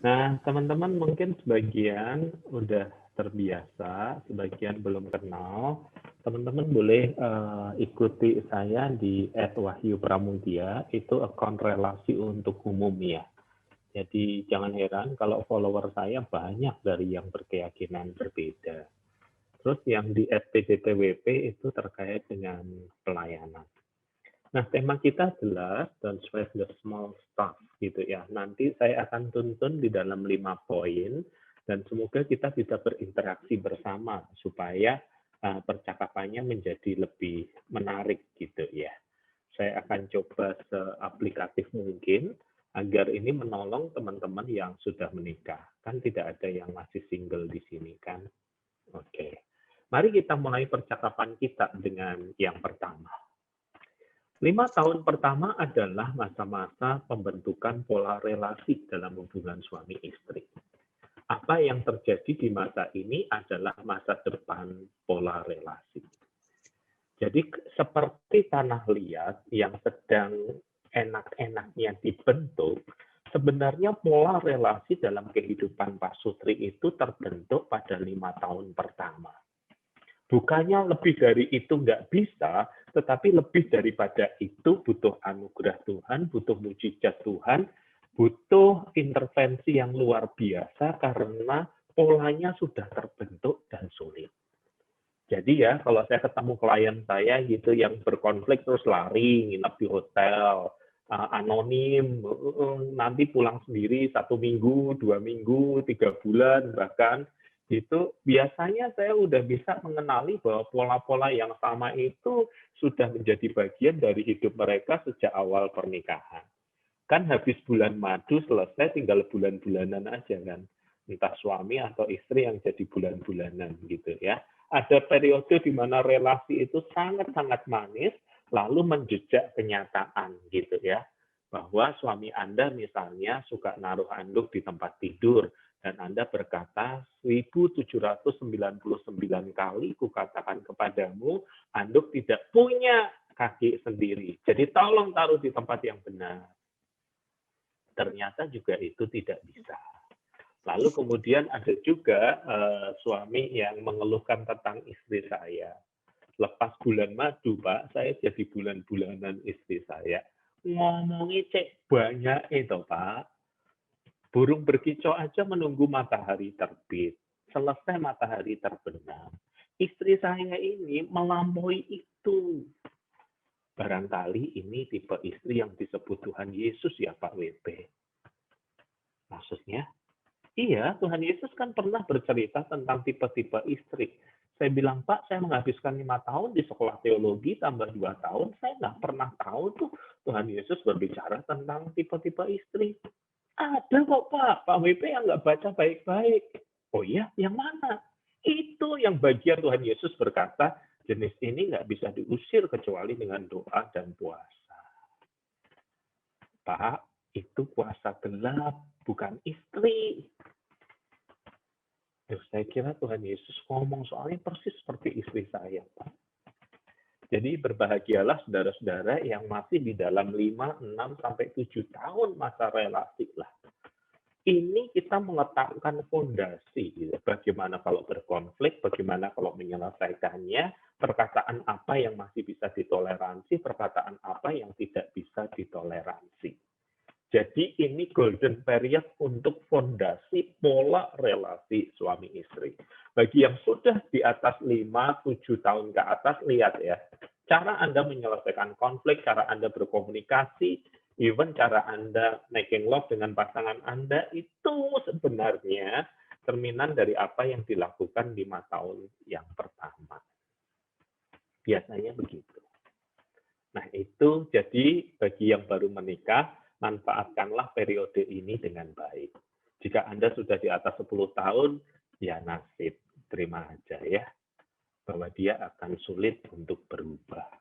Nah, teman-teman mungkin sebagian udah terbiasa, sebagian belum kenal. Teman-teman boleh ikuti saya di @wahyu_pramudia, itu akun relasi untuk umum ya. Jadi jangan heran kalau follower saya banyak dari yang berkeyakinan berbeda. Terus yang di @pdtwp itu terkait dengan pelayanan. Nah, tema kita adalah Don't Sweat the Small Stuff gitu ya. Nanti saya akan tuntun di dalam 5 poin dan semoga kita bisa berinteraksi bersama supaya percakapannya menjadi lebih menarik gitu ya. Saya akan coba seaplikatif mungkin agar ini menolong teman-teman yang sudah menikah. Kan tidak ada yang masih single di sini kan. Oke. Mari kita mulai percakapan kita dengan yang pertama. 5 tahun pertama adalah masa-masa pembentukan pola relasi dalam hubungan suami istri. Apa yang terjadi di masa ini adalah masa depan pola relasi. Jadi seperti tanah liat yang sedang enak-enaknya dibentuk, sebenarnya pola relasi dalam kehidupan Pak Sutri itu terbentuk pada 5 tahun pertama. Bukannya lebih dari itu nggak bisa, tetapi lebih daripada itu butuh anugerah Tuhan, butuh mujizat Tuhan, butuh intervensi yang luar biasa karena polanya sudah terbentuk dan sulit. Jadi ya, kalau saya ketemu klien saya gitu yang berkonflik terus lari, nginep di hotel, anonim, nanti pulang sendiri 1 minggu, 2 minggu, 3 bulan bahkan, itu biasanya saya udah bisa mengenali bahwa pola-pola yang sama itu sudah menjadi bagian dari hidup mereka sejak awal pernikahan. Kan habis bulan madu selesai tinggal bulan-bulanan aja kan. Entah suami atau istri yang jadi bulan-bulanan gitu ya. Ada periode di mana relasi itu sangat-sangat manis, lalu menjejak kenyataan gitu ya. Bahwa suami Anda misalnya suka naruh anduk di tempat tidur, dan Anda berkata 1799 kali kukatakan kepadamu, anduk tidak punya kaki sendiri. Jadi tolong taruh di tempat yang benar. Ternyata juga itu tidak bisa. Lalu kemudian ada juga suami yang mengeluhkan tentang istri saya. Lepas bulan madu, Pak, saya jadi bulan-bulanan istri saya. Ngomongnya cek banyak itu, Pak. Burung berkicau aja menunggu matahari terbit. Selesai matahari terbenam. Istri saya ini melampaui itu. Barangkali ini tipe istri yang disebut Tuhan Yesus ya, Pak WP. Maksudnya, iya, Tuhan Yesus kan pernah bercerita tentang tipe-tipe istri. Saya bilang, Pak, saya menghabiskan 5 tahun di sekolah teologi, tambah 2 tahun, saya nggak pernah tahu tuh Tuhan Yesus berbicara tentang tipe-tipe istri. Ada kok, Pak. Pak WP yang nggak baca baik-baik. Oh iya, yang mana? Itu yang bagian Tuhan Yesus berkata, jenis ini nggak bisa diusir kecuali dengan doa dan puasa. Pak, itu puasa gelap, bukan istri. Saya kira Tuhan Yesus ngomong soalnya persis seperti istri saya, Pak. Jadi berbahagialah saudara-saudara yang masih di dalam 5, 6, sampai 7 tahun masa relasi lah. Ini kita meletakkan fondasi, gitu. Bagaimana kalau berkonflik, bagaimana kalau menyelesaikannya, perkataan apa yang masih bisa ditoleransi, perkataan apa yang tidak bisa ditoleransi. Jadi ini golden period untuk fondasi pola relasi suami istri. Bagi yang sudah di atas 5-7 tahun ke atas, lihat ya, cara Anda menyelesaikan konflik, cara Anda berkomunikasi, even cara Anda making love dengan pasangan Anda, itu sebenarnya cerminan dari apa yang dilakukan 5 tahun yang pertama. Biasanya begitu. Nah itu jadi bagi yang baru menikah, manfaatkanlah periode ini dengan baik. Jika Anda sudah di atas 10 tahun, ya nasib, terima aja ya, bahwa dia akan sulit untuk berubah.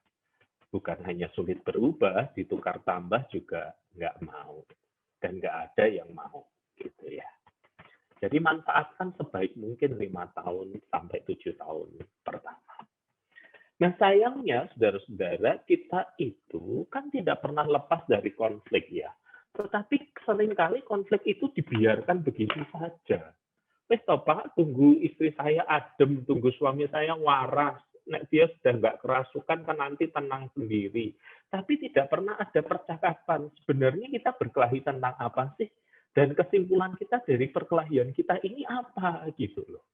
Bukan hanya sulit berubah, ditukar tambah juga nggak mau. Dan nggak ada yang mau, gitu ya. Jadi manfaatkan sebaik mungkin 5 tahun sampai 7 tahun pertama. Nah sayangnya, saudara-saudara, kita itu kan tidak pernah lepas dari konflik ya. Tetapi seringkali konflik itu dibiarkan begitu saja. Wes toh Pak, tunggu istri saya adem, tunggu suami saya waras. Nek dia sudah nggak kerasukan kan nanti tenang sendiri. Tapi tidak pernah ada percakapan. Sebenarnya kita berkelahi tentang apa sih? Dan kesimpulan kita dari perkelahian kita ini apa gitu loh.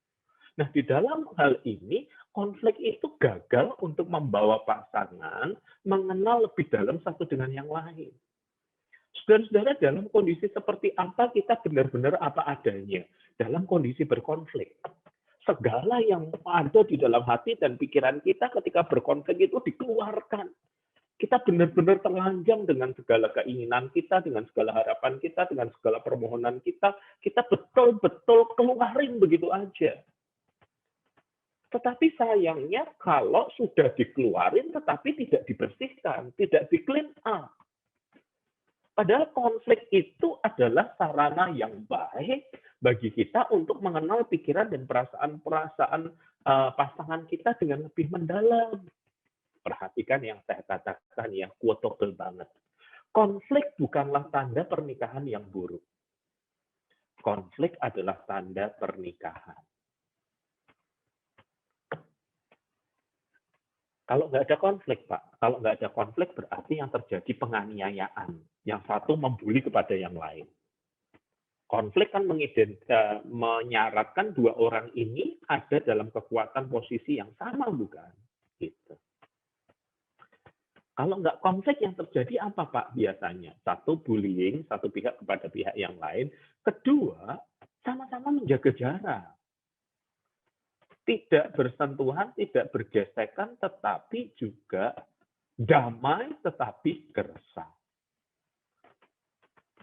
Nah, di dalam hal ini, konflik itu gagal untuk membawa pasangan mengenal lebih dalam satu dengan yang lain. Saudara-saudara, dalam kondisi seperti apa kita benar-benar apa adanya dalam kondisi berkonflik. Segala yang ada di dalam hati dan pikiran kita ketika berkonflik itu dikeluarkan. Kita benar-benar terlanjang dengan segala keinginan kita, dengan segala harapan kita, dengan segala permohonan kita. Kita betul-betul keluarin begitu aja. Tetapi sayangnya kalau sudah dikeluarin tetapi tidak dibersihkan, tidak di-clean up. Padahal konflik itu adalah sarana yang baik bagi kita untuk mengenal pikiran dan perasaan-perasaan pasangan kita dengan lebih mendalam. Perhatikan yang saya katakan ya, quotable banget. Konflik bukanlah tanda pernikahan yang buruk. Konflik adalah tanda pernikahan. Kalau nggak ada konflik, Pak. Kalau nggak ada konflik berarti yang terjadi penganiayaan. Yang satu membuli kepada yang lain. Konflik kan menyaratkan dua orang ini ada dalam kekuatan posisi yang sama, bukan? Gitu. Kalau nggak konflik yang terjadi apa, Pak, biasanya? Satu, bullying, satu pihak kepada pihak yang lain. Kedua, sama-sama menjaga jarak. Tidak bersentuhan, tidak bergesekan, tetapi juga damai, tetapi gersang.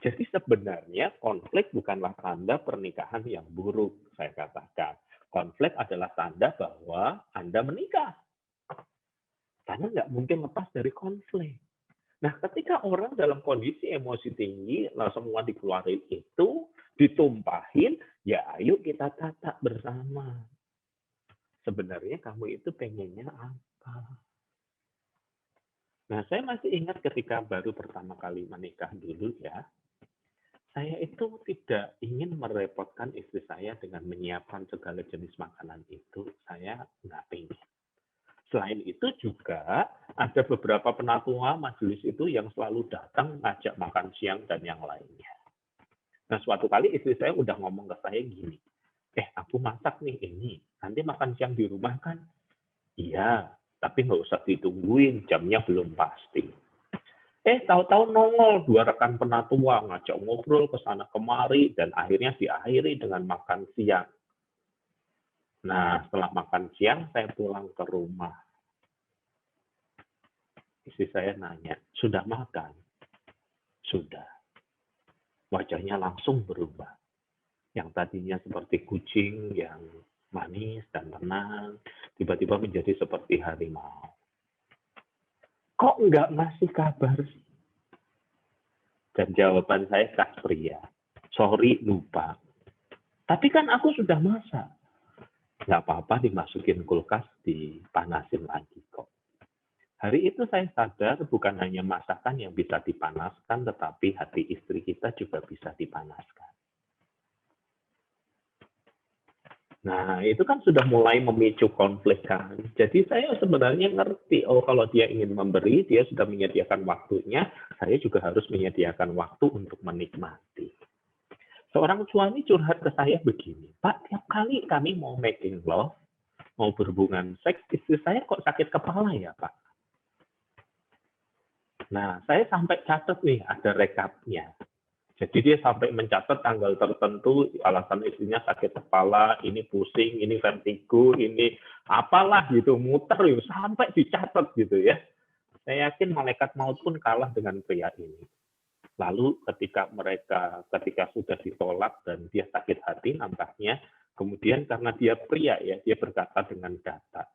Jadi sebenarnya konflik bukanlah tanda pernikahan yang buruk, saya katakan. Konflik adalah tanda bahwa Anda menikah. Karena nggak mungkin lepas dari konflik. Nah, ketika orang dalam kondisi emosi tinggi, semua dikeluarin itu, ditumpahin, ya ayo kita tata bersama. Sebenarnya kamu itu pengennya apa? Nah, saya masih ingat ketika baru pertama kali menikah dulu ya, saya itu tidak ingin merepotkan istri saya dengan menyiapkan segala jenis makanan itu. Saya nggak pengen. Selain itu juga ada beberapa penatua majelis itu yang selalu datang ngajak makan siang dan yang lainnya. Nah, suatu kali istri saya udah ngomong ke saya gini, aku masak nih ini, nanti makan siang di rumah kan? Iya, tapi nggak usah ditungguin, jamnya belum pasti. Tahu-tahu nongol dua rekan penatua ngajak ngobrol ke sana kemari dan akhirnya diakhiri dengan makan siang. Nah, setelah makan siang saya pulang ke rumah. Istri saya nanya, sudah makan? Sudah. Wajahnya langsung berubah. Yang tadinya seperti kucing yang manis dan tenang, tiba-tiba menjadi seperti harimau. Kok nggak ngasih kabar sih? Dan jawaban saya khas pria. Sorry, lupa. Tapi kan aku sudah masak. Nggak apa-apa dimasukin kulkas, dipanasin lagi kok. Hari itu saya sadar bukan hanya masakan yang bisa dipanaskan, tetapi hati istri kita juga bisa dipanaskan. Nah, itu kan sudah mulai memicu konflik kan. Jadi saya sebenarnya ngerti, kalau dia ingin memberi, dia sudah menyediakan waktunya, saya juga harus menyediakan waktu untuk menikmati. Seorang suami curhat ke saya begini, Pak, tiap kali kami mau making love, mau berhubungan seks, istri saya kok sakit kepala ya, Pak? Nah, saya sampai catat nih, ada rekapnya. Jadi dia sampai mencatat tanggal tertentu, alasan istrinya sakit kepala, ini pusing, ini vertigo, ini apalah gitu, muter yuk, sampai dicatat gitu ya. Saya yakin malaikat maut pun kalah dengan pria ini. Lalu ketika sudah ditolak dan dia sakit hati nampaknya, kemudian karena dia pria ya, dia berkata dengan data,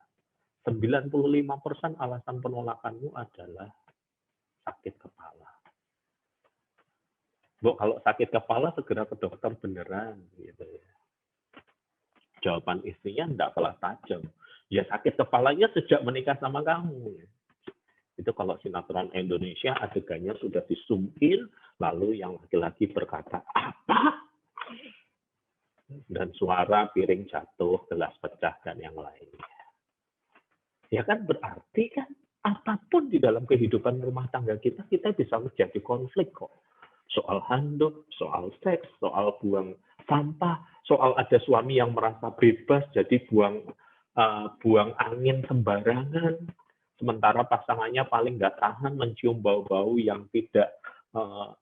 95% alasan penolakanmu adalah sakit kepala. Bu, kalau sakit kepala segera ke dokter beneran gitu ya. Jawaban istrinya enggak kalah tajam. Ya sakit kepalanya sejak menikah sama kamu. Itu kalau sinetron Indonesia adegannya sudah di-zoom in, lalu yang laki-laki berkata, "Apa?" Dan suara piring jatuh, gelas pecah, dan yang lainnya. Ya kan berarti kan apapun di dalam kehidupan rumah tangga kita, kita bisa menjadi konflik kok. Soal handuk, soal seks, soal buang sampah, soal ada suami yang merasa bebas, jadi buang angin sembarangan, sementara pasangannya paling nggak tahan mencium bau-bau yang tidak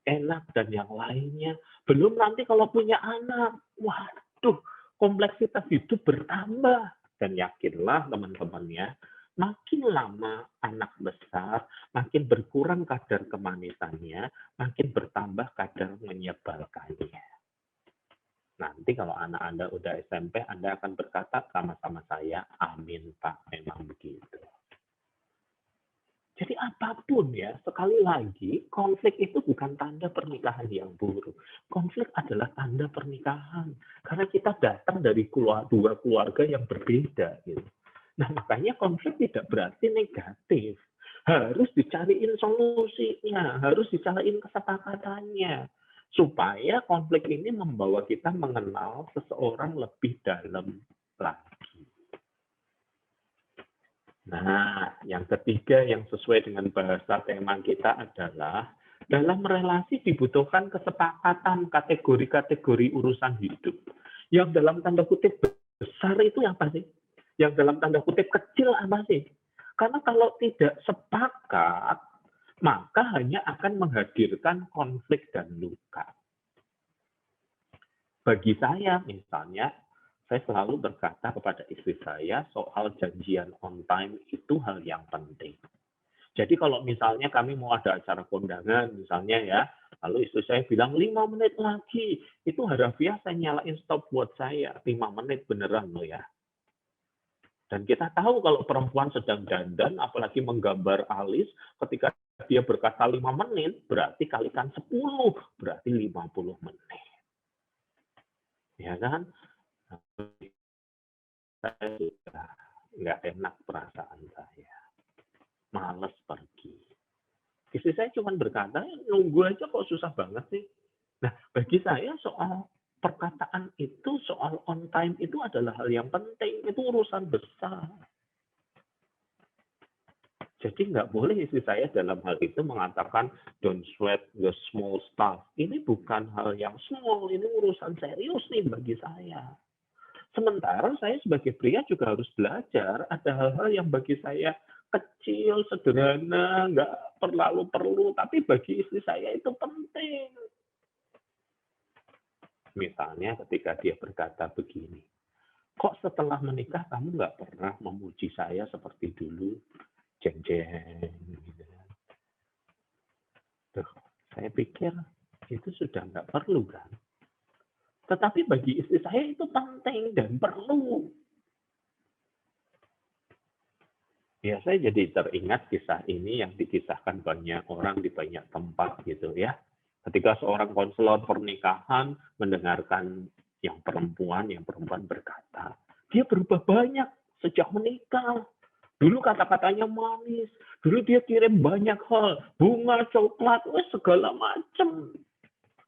enak dan yang lainnya. Belum nanti kalau punya anak, waduh, kompleksitas hidup bertambah. Dan yakinlah teman-temannya, makin lama anak besar, makin berkurang kadar kemanisannya, makin bertambah kadar menyebalkannya. Nanti kalau anak Anda udah SMP, Anda akan berkata sama-sama saya, amin Pak, memang begitu. Jadi apapun ya, sekali lagi, konflik itu bukan tanda pernikahan yang buruk. Konflik adalah tanda pernikahan. Karena kita datang dari dua keluarga yang berbeda. Gitu. Nah, makanya konflik tidak berarti negatif. Harus dicariin solusinya, harus dicariin kesepakatannya. Supaya konflik ini membawa kita mengenal seseorang lebih dalam lagi. Nah, yang ketiga yang sesuai dengan bahasa tema kita adalah dalam relasi dibutuhkan kesepakatan kategori-kategori urusan hidup. Yang dalam tanda kutip besar itu apa sih? Yang dalam tanda kutip kecil apa sih? Karena kalau tidak sepakat, maka hanya akan menghadirkan konflik dan luka. Bagi saya, misalnya, saya selalu berkata kepada istri saya soal janjian on time itu hal yang penting. Jadi kalau misalnya kami mau ada acara kondangan, misalnya ya, lalu istri saya bilang 5 menit lagi, itu harafiah saya nyalain stopwatch saya, 5 menit beneran loh ya. Dan kita tahu kalau perempuan sedang dandan, apalagi menggambar alis, ketika dia berkata 5 menit, berarti kalikan 10, berarti 50 menit. Ya kan? Saya sudah nggak enak perasaan saya. Males pergi. Istri saya cuma berkata, nunggu aja kok susah banget sih. Nah, bagi saya soal perkataan itu, soal on time itu adalah hal yang penting. Itu urusan besar. Jadi nggak boleh istri saya dalam hal itu mengatakan don't sweat the small stuff. Ini bukan hal yang small, ini urusan serius nih bagi saya. Sementara saya sebagai pria juga harus belajar, ada hal-hal yang bagi saya kecil, sederhana, nggak terlalu perlu, tapi bagi istri saya itu penting. Misalnya ketika dia berkata begini, kok setelah menikah kamu nggak pernah memuji saya seperti dulu? Jeng-jeng. Gitu. Tuh, saya pikir itu sudah nggak perlu kan? Tetapi bagi istri saya itu penting dan perlu. Ya, saya jadi teringat kisah ini yang dikisahkan banyak orang di banyak tempat gitu ya. Ketika seorang konselor pernikahan mendengarkan yang perempuan berkata, dia berubah banyak sejak menikah. Dulu kata-katanya manis, dulu dia kirim banyak hal, bunga, coklat, segala macam.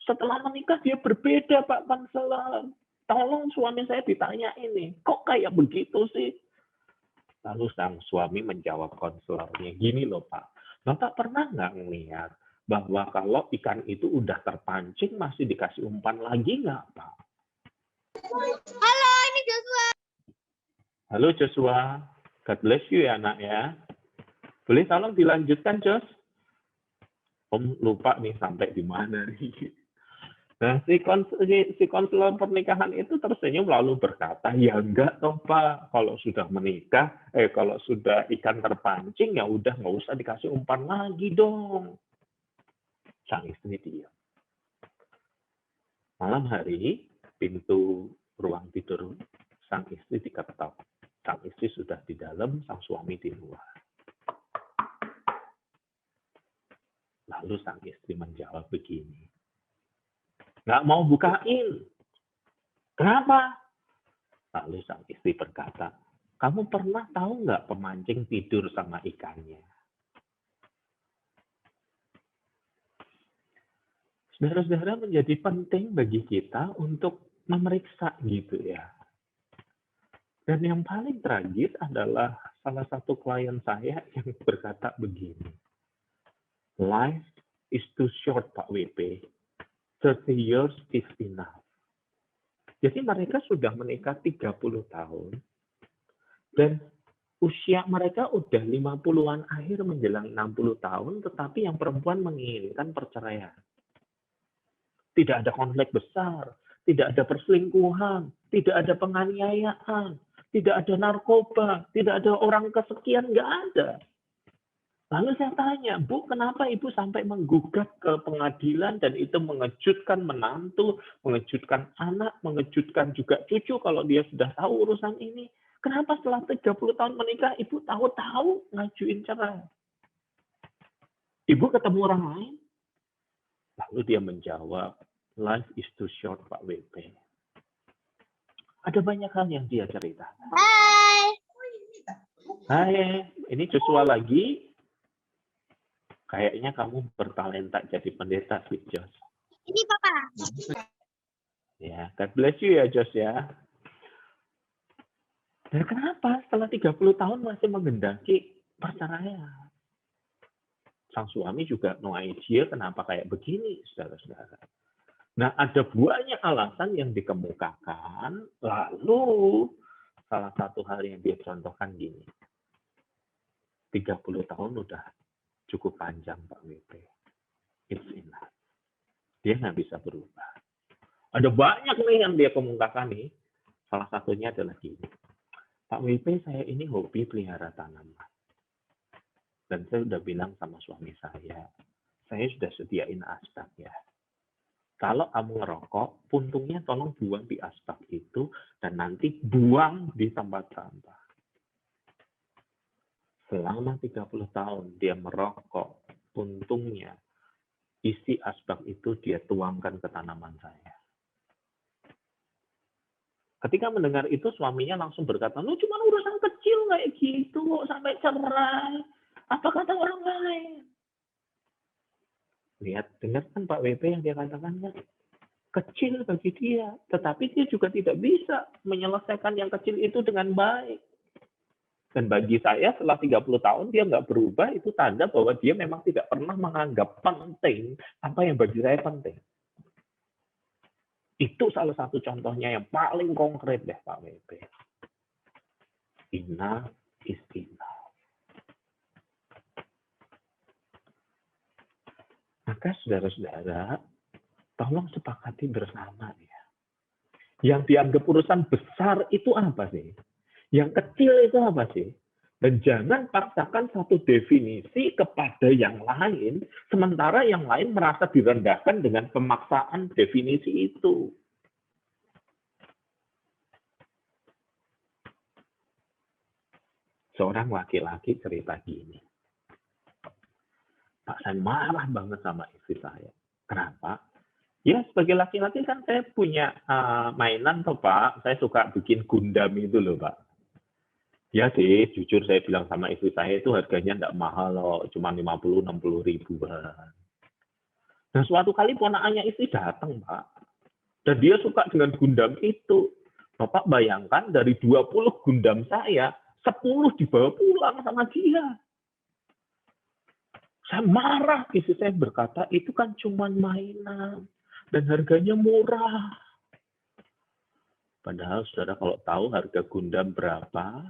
Setelah menikah dia berbeda, Pak konselor. Tolong suami saya ditanya ini, kok kayak begitu sih? Lalu sang suami menjawab konselornya, gini loh Pak, Bapak pernah nggak ngeliat bahwa kalau ikan itu udah terpancing masih dikasih umpan lagi nggak Pak? Halo, ini Joshua. Halo Joshua, God bless you ya anak ya. Boleh tolong dilanjutkan Jos? Om lupa nih sampai di mana nih. Nah, si konselor pernikahan itu tersenyum lalu berkata, ya enggak toh Pak, kalau sudah menikah, kalau sudah ikan terpancing, ya udah nggak usah dikasih umpan lagi dong. Sang istri diam. Malam hari, pintu ruang tidur sang istri diketok. Sang istri sudah di dalam, sang suami di luar. Lalu sang istri menjawab begini, nggak mau bukain. Kenapa? Lalu sang istri berkata, kamu pernah tahu nggak pemancing tidur sama ikannya? Saudara-saudara, menjadi penting bagi kita untuk memeriksa gitu ya. Dan yang paling tragis adalah salah satu klien saya yang berkata begini, life is too short, Pak WP. 30 years is enough. Jadi mereka sudah menikah 30 tahun, dan usia mereka udah 50-an akhir menjelang 60 tahun, tetapi yang perempuan menginginkan perceraian. Tidak ada konflik besar, tidak ada perselingkuhan, tidak ada penganiayaan, tidak ada narkoba, tidak ada orang kesekian, nggak ada. Lalu saya tanya, Bu, kenapa Ibu sampai menggugat ke pengadilan dan itu mengejutkan menantu, mengejutkan anak, mengejutkan juga cucu kalau dia sudah tahu urusan ini. Kenapa setelah 30 tahun menikah, Ibu tahu-tahu ngajuin cerai? Ibu ketemu orang lain? Lalu dia menjawab, life is too short, Pak WP. Ada banyak hal yang dia cerita. Hai. Hai, ini Joshua lagi. Kayaknya kamu bertalenta jadi pendeta sih, Jos. Ini Papa. Ya, God bless you ya, Jos ya. Dan kenapa setelah 30 tahun masih menghendaki perceraian? Sang suami juga no idea kenapa kayak begini, saudara-saudara. Nah, ada banyak alasan yang dikemukakan, lalu salah satu hal yang dia contohkan gini. 30 tahun udah cukup panjang, Pak WP. It's enough. Dia nggak bisa berubah. Ada banyak nih yang dia kemukakan nih. Salah satunya adalah gini. Pak WP, saya ini hobi pelihara tanaman. Dan saya sudah bilang sama suami saya sudah sediain asbak ya. Kalau kamu ngerokok, puntungnya tolong buang di asbak itu, dan nanti buang di tempat sampah. Selama 30 tahun dia merokok, puntungnya, isi asbak itu dia tuangkan ke tanaman saya. Ketika mendengar itu, suaminya langsung berkata, lu cuma urusan kecil kayak gitu, kok sampai cerai. Apa kata orang lain? Lihat, dengarkan Pak WP yang dia katakan, kecil bagi dia. Tetapi dia juga tidak bisa menyelesaikan yang kecil itu dengan baik. Dan bagi saya setelah 30 tahun dia nggak berubah, itu tanda bahwa dia memang tidak pernah menganggap penting apa yang bagi saya penting. Itu salah satu contohnya yang paling konkret deh Pak WP. Enough is enough. Maka saudara-saudara, tolong sepakati bersama ya. Yang dianggap urusan besar itu apa sih? Yang kecil itu apa sih? Dan jangan paksakan satu definisi kepada yang lain, sementara yang lain merasa direndahkan dengan pemaksaan definisi itu. Seorang laki-laki cerita gini. Pak, saya marah banget sama istri saya. Kenapa? Ya, sebagai laki-laki kan saya punya mainan, toh Pak. Saya suka bikin Gundam itu loh, Pak. Ya sih, jujur saya bilang sama istri saya itu harganya nggak mahal loh, cuma 50-60 ribuan. Dan suatu kali ponakannya istri datang, Pak. Dan dia suka dengan Gundam itu. Bapak bayangkan dari 20 Gundam saya, 10 dibawa pulang sama dia. Saya marah, istri saya berkata, itu kan cuma mainan. Dan harganya murah. Padahal saudara kalau tahu harga Gundam berapa,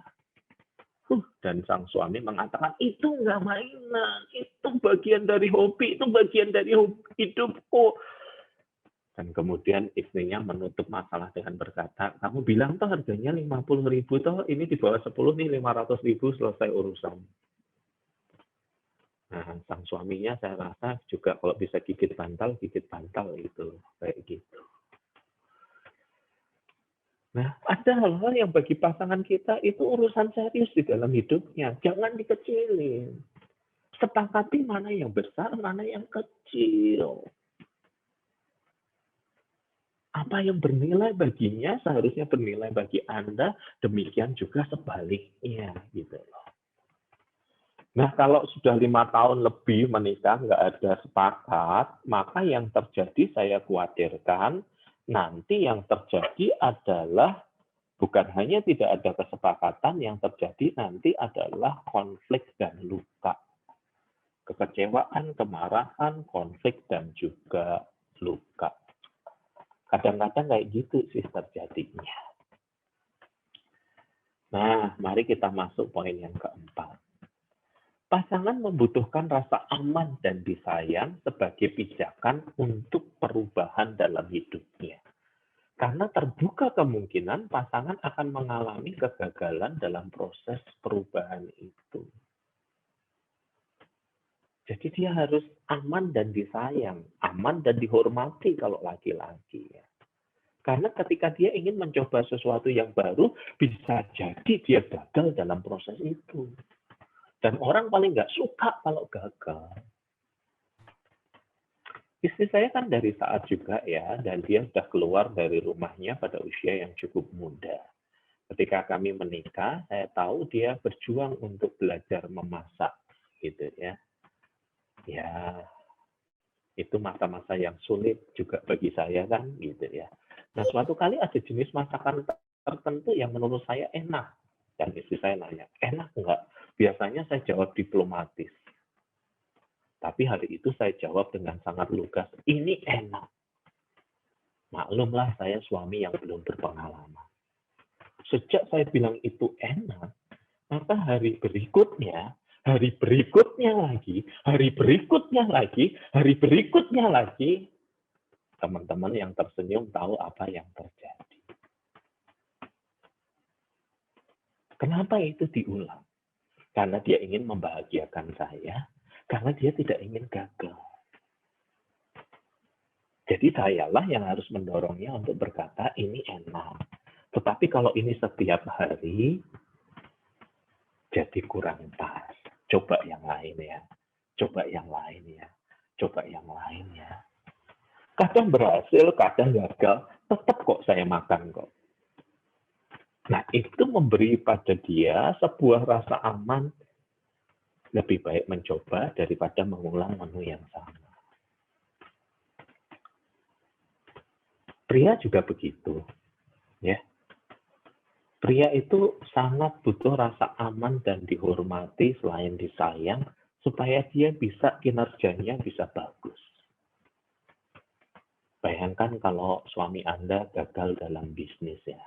dan sang suami mengatakan, itu nggak mainan, itu bagian dari hobi, itu bagian dari hidupku. Dan kemudian istrinya menutup masalah dengan berkata, kamu bilang toh harganya 50 ribu, toh ini di bawah 10 nih, 500 ribu selesai urusan. Nah, sang suaminya saya rasa juga kalau bisa gigit bantal itu, kayak gitu. Nah, ada hal-hal yang bagi pasangan kita itu urusan serius di dalam hidupnya. Jangan dikecilin. Sepakati mana yang besar, mana yang kecil. Apa yang bernilai baginya seharusnya bernilai bagi Anda, demikian juga sebaliknya gitu loh. Nah, kalau sudah 5 tahun lebih menikah, nggak ada sepakat, maka yang terjadi saya khawatirkan, nanti yang terjadi adalah bukan hanya tidak ada kesepakatan, yang terjadi nanti adalah konflik dan luka. Kekecewaan, kemarahan, konflik, dan juga luka. Kadang-kadang kayak gitu sih terjadinya. Nah, mari kita masuk poin yang keempat. Pasangan membutuhkan rasa aman dan disayang sebagai pijakan untuk perubahan dalam hidupnya. Karena terbuka kemungkinan pasangan akan mengalami kegagalan dalam proses perubahan itu. Jadi dia harus aman dan disayang, aman dan dihormati kalau laki-laki. Karena ketika dia ingin mencoba sesuatu yang baru, bisa jadi dia gagal dalam proses itu. Dan orang paling nggak suka kalau gagal. Istri saya kan dari saat juga ya, dan dia sudah keluar dari rumahnya pada usia yang cukup muda. Ketika kami menikah, saya tahu dia berjuang untuk belajar memasak, gitu ya. Ya, itu masa-masa yang sulit juga bagi saya kan, gitu ya. Nah, suatu kali ada jenis masakan tertentu yang menurut saya enak. Dan istri saya nanya, enak nggak? Biasanya saya jawab diplomatis. Tapi hari itu saya jawab dengan sangat lugas, ini enak. Maklumlah saya suami yang belum berpengalaman. Sejak saya bilang itu enak, maka hari berikutnya lagi, teman-teman yang tersenyum tahu apa yang terjadi. Kenapa itu diulang? Karena dia ingin membahagiakan saya, karena dia tidak ingin gagal. Jadi sayalah yang harus mendorongnya untuk berkata, ini enak. Tetapi kalau ini setiap hari, jadi kurang pas. Coba yang lain ya. Kadang berhasil, kadang gagal. Tetap kok saya makan kok. Nah, itu memberi pada dia sebuah rasa aman. Lebih baik mencoba daripada mengulang menu yang sama. Pria juga begitu. Ya. Pria itu sangat butuh rasa aman dan dihormati selain disayang supaya dia bisa kinerjanya bisa bagus. Bayangkan kalau suami Anda gagal dalam bisnis ya.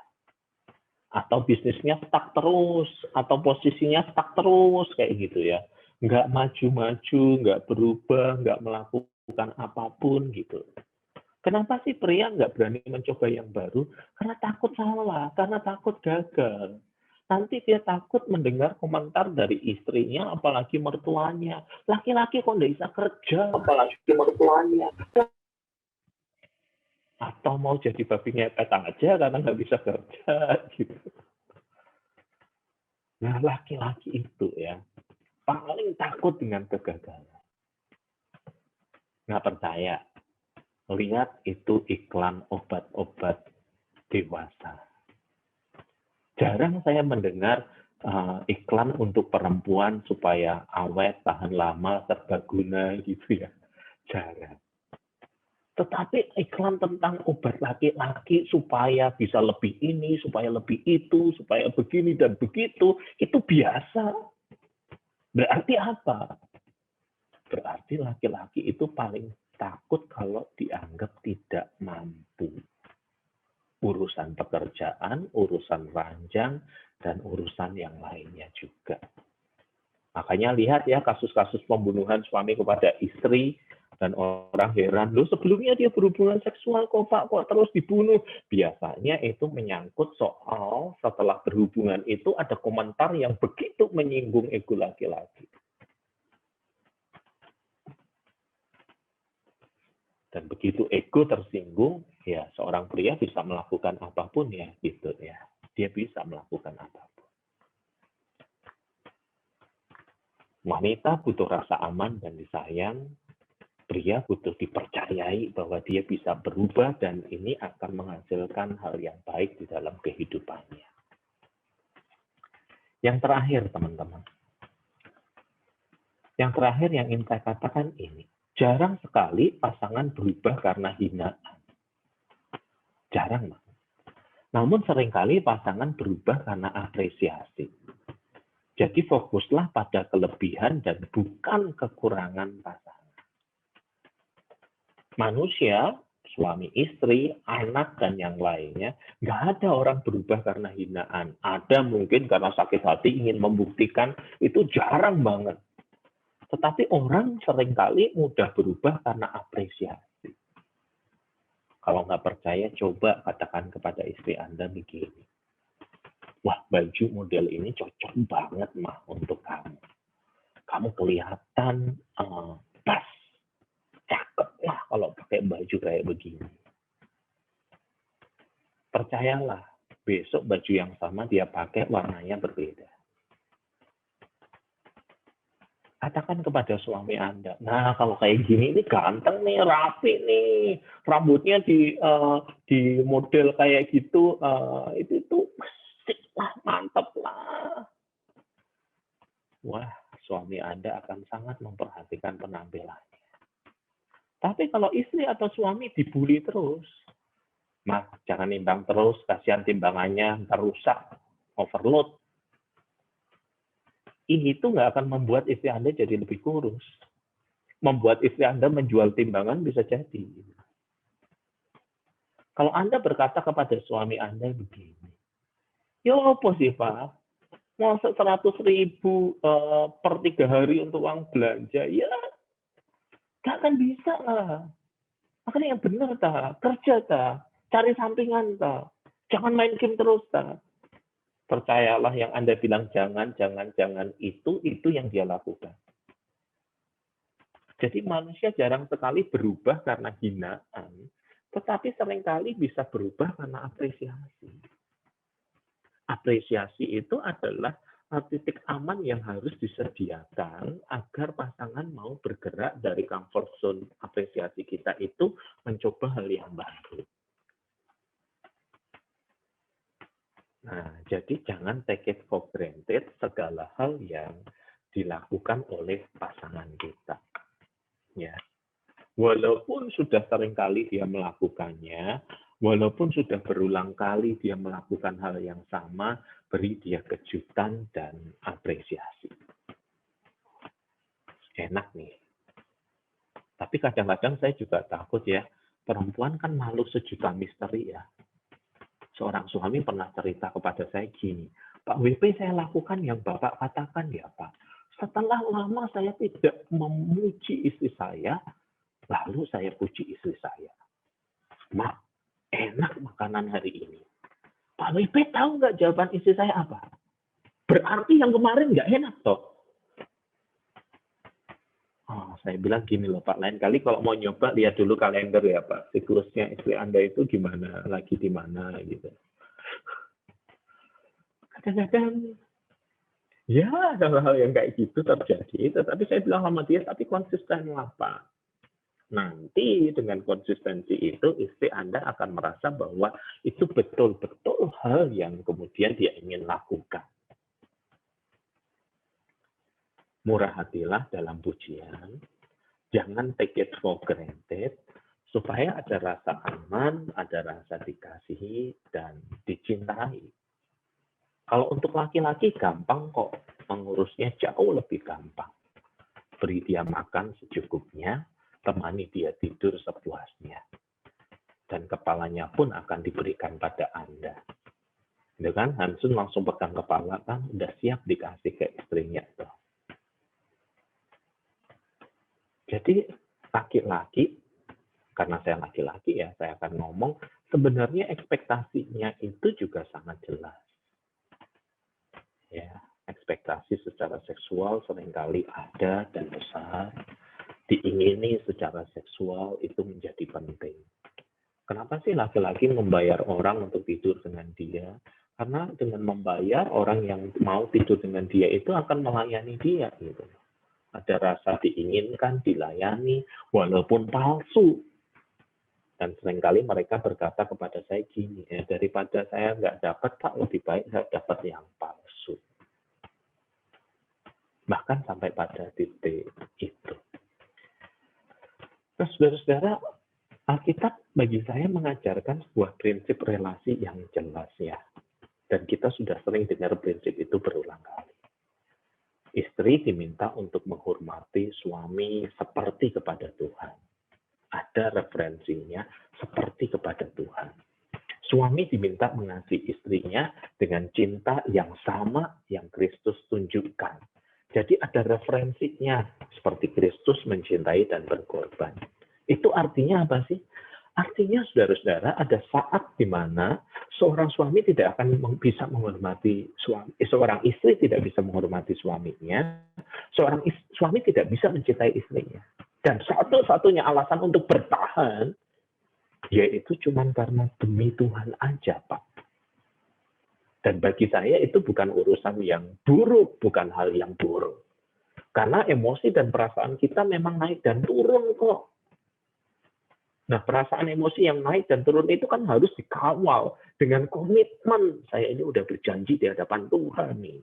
Atau bisnisnya stuck terus, atau posisinya stuck terus kayak gitu ya. Nggak maju-maju, nggak berubah, nggak melakukan apapun gitu. Kenapa sih pria nggak berani mencoba yang baru? Karena takut salah, karena takut gagal. Nanti dia takut mendengar komentar dari istrinya, apalagi mertuanya. Laki-laki kok nggak bisa kerja, apalagi mertuanya. Atau mau jadi babi ngepet aja karena nggak bisa kerja. Gitu. Nah, laki-laki itu ya, paling takut dengan kegagalan. Nggak percaya. Lihat itu iklan obat-obat dewasa. Jarang saya mendengar iklan untuk perempuan supaya awet, tahan lama, serbaguna gitu ya. Jarang. Tetapi iklan tentang obat laki-laki supaya bisa lebih ini, supaya lebih itu, supaya begini dan begitu, itu biasa. Berarti apa? Berarti laki-laki itu paling takut kalau dianggap tidak mampu. Urusan pekerjaan, urusan ranjang, dan urusan yang lainnya juga. Makanya lihat ya kasus-kasus pembunuhan suami kepada istri, dan orang heran, loh sebelumnya dia berhubungan seksual kok Pak, kok terus dibunuh? Biasanya itu menyangkut soal setelah berhubungan itu ada komentar yang begitu menyinggung ego laki-laki. Dan begitu ego tersinggung, ya seorang pria bisa melakukan apapun ya, gitu ya. Dia bisa melakukan apapun. Wanita butuh rasa aman dan disayang. Pria butuh dipercayai bahwa dia bisa berubah dan ini akan menghasilkan hal yang baik di dalam kehidupannya. Yang terakhir, teman-teman. Yang terakhir yang ingin saya katakan ini, jarang sekali pasangan berubah karena hinaan. Jarang, Mas. Namun seringkali pasangan berubah karena apresiasi. Jadi fokuslah pada kelebihan dan bukan kekurangan pasangan. Manusia, suami istri, anak, dan yang lainnya, nggak ada orang berubah karena hinaan. Ada mungkin karena sakit hati ingin membuktikan, itu jarang banget. Tetapi orang seringkali mudah berubah karena apresiasi. Kalau nggak percaya, coba katakan kepada istri Anda begini. Wah, baju model ini cocok banget, Mah, untuk kamu. Kamu kelihatan pas, cakep lah kalau pakai baju kayak begini. Percayalah, besok baju yang sama dia pakai warnanya berbeda. Katakan kepada suami Anda, nah kalau kayak gini ini ganteng nih, rapi nih, rambutnya di model kayak gitu, itu tuh asik lah, mantep lah. Wah, suami Anda akan sangat memperhatikan penampilannya. Tapi kalau istri atau suami dibully terus, Mas, jangan nimbang terus, kasihan timbangannya ntar rusak, overload. Ini tuh nggak akan membuat istri Anda jadi lebih kurus. Membuat istri Anda menjual timbangan bisa jadi. Kalau Anda berkata kepada suami Anda begini, ya apa sih Pak? Mau 100.000 per 3 hari untuk uang belanja, ya nggak akan bisa lah. Makanya yang benar kerja cari sampingan jangan main game terus Percayalah yang Anda bilang jangan itu yang dia lakukan. Jadi manusia jarang sekali berubah karena hinaan, tetapi seringkali bisa berubah karena apresiasi. Apresiasi itu adalah titik aman yang harus disediakan agar pasangan mau bergerak dari comfort zone apresiasi kita itu mencoba hal yang baru. Nah, jadi jangan take it for granted segala hal yang dilakukan oleh pasangan kita. Ya. Walaupun sudah seringkali dia melakukannya, walaupun sudah berulang kali dia melakukan hal yang sama, beri dia kejutan dan apresiasi. Enak nih. Tapi kadang-kadang saya juga takut ya, perempuan kan malu sejuta misteri ya. Seorang suami pernah cerita kepada saya gini, Pak WP saya lakukan yang Bapak katakan ya Pak. Setelah lama saya tidak memuji istri saya, lalu saya puji istri saya. Mak, enak makanan hari ini. Pak WP tahu nggak jawaban istri saya apa? Berarti yang kemarin nggak enak toh. Oh, saya bilang gini loh Pak, lain kali kalau mau nyoba lihat dulu kalender ya Pak, siklusnya istri Anda itu gimana, lagi di mana gitu. Kadang-kadang ya hal-hal yang kayak gitu terjadi, tetapi saya bilang sama dia, tapi konsisten lah Pak. Nanti dengan konsistensi itu istri Anda akan merasa bahwa itu betul-betul hal yang kemudian dia ingin lakukan. Murah hatilah dalam pujian, jangan take it for granted, supaya ada rasa aman, ada rasa dikasihi, dan dicintai. Kalau untuk laki-laki gampang kok, mengurusnya jauh lebih gampang. Beri dia makan secukupnya, temani dia tidur sepuasnya. Dan kepalanya pun akan diberikan pada Anda. Itu kan, Hansun langsung pegang kepala kan, udah siap dikasih ke istrinya tuh. Jadi laki-laki, karena saya laki-laki ya, saya akan ngomong, sebenarnya ekspektasinya itu juga sangat jelas. Ya, ekspektasi secara seksual seringkali ada dan besar. Diingini secara seksual itu menjadi penting. Kenapa sih laki-laki membayar orang untuk tidur dengan dia? Karena dengan membayar, orang yang mau tidur dengan dia itu akan melayani dia gitu. Ada rasa diinginkan, dilayani, walaupun palsu. Dan seringkali mereka berkata kepada saya gini, daripada saya nggak dapat Pak, lebih baik saya dapat yang palsu. bahkan sampai pada titik itu. Nah, saudara-saudara, Alkitab bagi saya mengajarkan sebuah prinsip relasi yang jelas ya. Dan kita sudah sering dengar prinsip itu berulang kali. Istri diminta untuk menghormati suami seperti kepada Tuhan. Ada referensinya seperti kepada Tuhan. Suami diminta mengasihi istrinya dengan cinta yang sama yang Kristus tunjukkan. Jadi ada referensinya, seperti Kristus mencintai dan berkorban. Itu artinya apa sih? Artinya, saudara-saudara, ada saat di mana seorang suami tidak akan bisa menghormati suami, seorang istri tidak bisa menghormati suaminya, suami tidak bisa mencintai istrinya. Dan satu-satunya alasan untuk bertahan, yaitu cuma karena demi Tuhan aja, Pak. Dan bagi saya itu bukan urusan yang buruk, bukan hal yang buruk. Karena emosi dan perasaan kita memang naik dan turun kok. Nah, perasaan emosi yang naik dan turun itu kan harus dikawal dengan komitmen. Saya ini udah berjanji di hadapan Tuhan nih.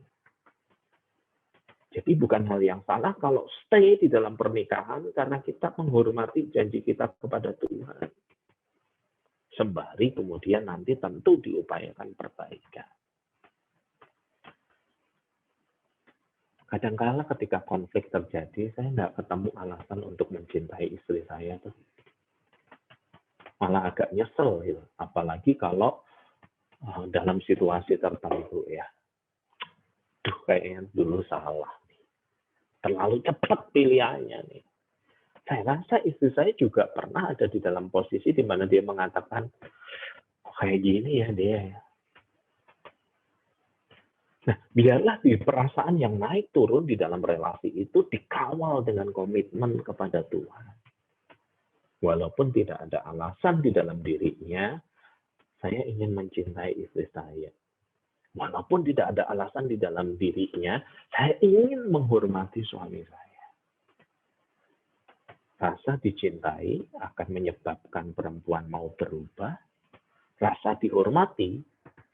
Jadi bukan hal yang salah kalau stay di dalam pernikahan karena kita menghormati janji kita kepada Tuhan. Sembari kemudian nanti tentu diupayakan perbaikan. Kadang-kala ketika konflik terjadi, saya nggak ketemu alasan untuk mencintai istri saya tuh. Malah agak nyesel gitu. Apalagi kalau dalam situasi tertentu ya. Duh, kayaknya dulu salah nih. Terlalu cepat pilihannya nih. Saya rasa istri saya juga pernah ada di dalam posisi di mana dia mengatakan, kayak gini ya dia ya. Nah, biarlah di perasaan yang naik turun di dalam relasi itu dikawal dengan komitmen kepada Tuhan. Walaupun tidak ada alasan di dalam dirinya, saya ingin mencintai istri saya. Walaupun tidak ada alasan di dalam dirinya, saya ingin menghormati suami saya. Rasa dicintai akan menyebabkan perempuan mau berubah. Rasa dihormati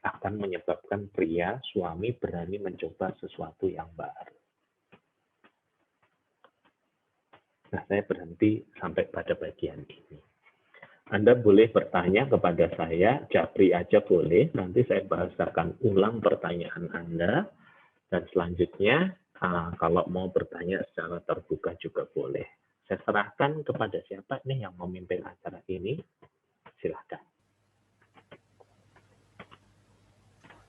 akan menyebabkan pria, suami berani mencoba sesuatu yang baru. Nah, saya berhenti sampai pada bagian ini. Anda boleh bertanya kepada saya, japri aja boleh, nanti saya bahasakan ulang pertanyaan Anda, dan selanjutnya, kalau mau bertanya secara terbuka juga boleh. Saya serahkan kepada siapa nih yang memimpin acara ini, silakan.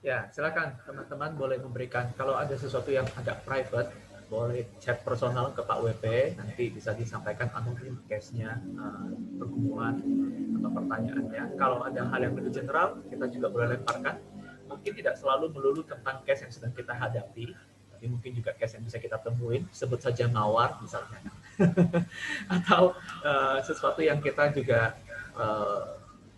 Ya, silakan teman-teman boleh memberikan, kalau ada sesuatu yang agak private, boleh chat personal ke Pak WP, nanti bisa disampaikan anonim case-nya, pergumulan atau pertanyaannya. Kalau ada hal yang lebih general, kita juga boleh lemparkan. Mungkin tidak selalu melulu tentang case yang sedang kita hadapi, tapi mungkin juga case yang bisa kita temuin, sebut saja mawar misalnya. Atau sesuatu yang kita juga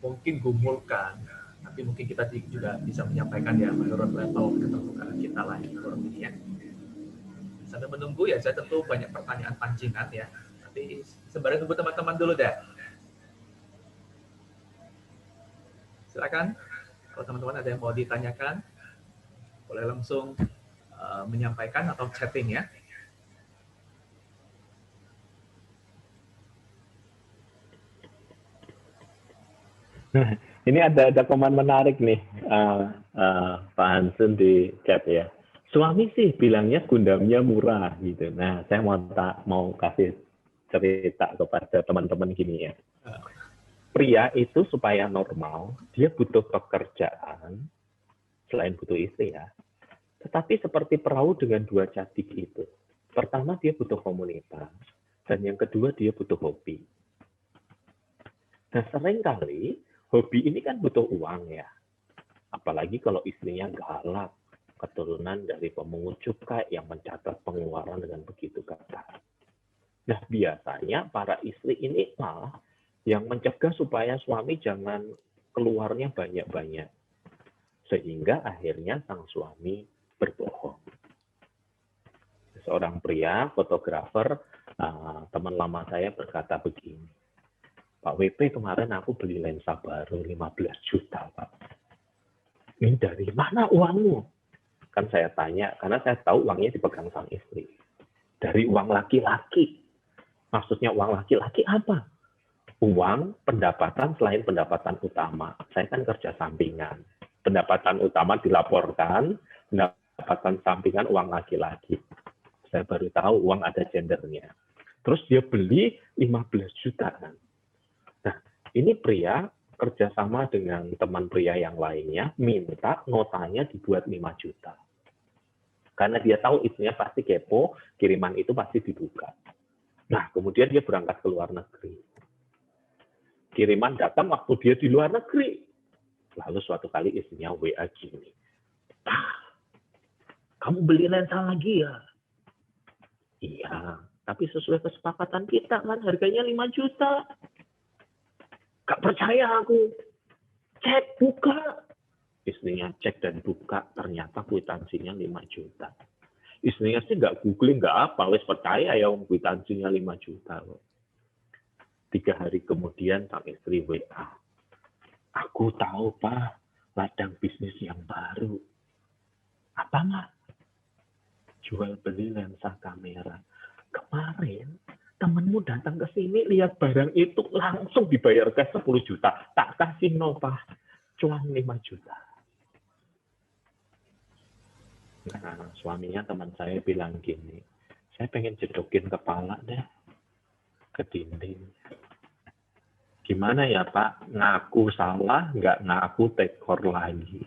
mungkin gumulkan, tapi mungkin kita juga bisa menyampaikan ya menurut level keterbukaan kita lah menurut ini ya. Sambil menunggu ya, saya tentu banyak pertanyaan pancingan ya. Tapi sembari tunggu teman-teman dulu deh. Silakan, kalau teman-teman ada yang mau ditanyakan, boleh langsung menyampaikan atau chatting ya. Nah, ini ada komen menarik nih, Pak Hansen di chat ya. Suami sih bilangnya Gundamnya murah gitu. Nah, saya mau kasih cerita kepada teman-teman gini ya. Pria itu supaya normal, dia butuh pekerjaan selain butuh istri ya. Tetapi seperti perahu dengan dua cadik itu. Pertama dia butuh komunitas, dan yang kedua dia butuh hobi. Nah, seringkali hobi ini kan butuh uang ya. Apalagi kalau istrinya galak, keturunan dari pemungut cukai yang mencatat pengeluaran dengan begitu ketat. Nah, biasanya para istri ini malah yang mencegah supaya suami jangan keluarnya banyak-banyak. Sehingga akhirnya sang suami berbohong. Seorang pria, fotografer, teman lama saya berkata begini, Pak WP kemarin aku beli lensa baru 15 juta, Pak. Ini dari mana uangmu? Kan saya tanya, karena saya tahu uangnya dipegang sang istri. dari uang laki-laki. Maksudnya uang laki-laki apa? Uang pendapatan selain pendapatan utama. Saya kan kerja sampingan. Pendapatan utama dilaporkan, pendapatan sampingan uang laki-laki. Saya baru tahu uang ada gendernya. Terus dia beli 15 juta. Nah, ini pria kerjasama dengan teman pria yang lainnya, minta notanya dibuat 5 juta. Karena dia tahu istrinya pasti kepo, kiriman itu pasti dibuka. Nah, kemudian dia berangkat ke luar negeri. Kiriman datang waktu dia di luar negeri. Lalu suatu kali istrinya WA gini, kamu beli lensa lagi ya? Iya, tapi sesuai kesepakatan kita kan harganya 5 juta. Gak percaya aku. Cek, buka. Istrinya cek dan buka, ternyata kwitansinya 5 juta. Istrinya sih nggak googling, nggak apa, wes percaya ya kwitansinya 5 juta. 3 hari kemudian sang istri WA. Aku tahu, Pak, ladang bisnis yang baru. Apa, Mak? Jual beli lensa kamera. Kemarin temenmu datang ke sini lihat barang itu langsung dibayar cash 10 juta. Tak kasih no, Pak. Cuan 5 juta. Nah, suaminya teman saya bilang gini, saya pengen jedokin kepala deh ke dinding. Gimana ya Pak, ngaku salah, nggak ngaku tekor lagi.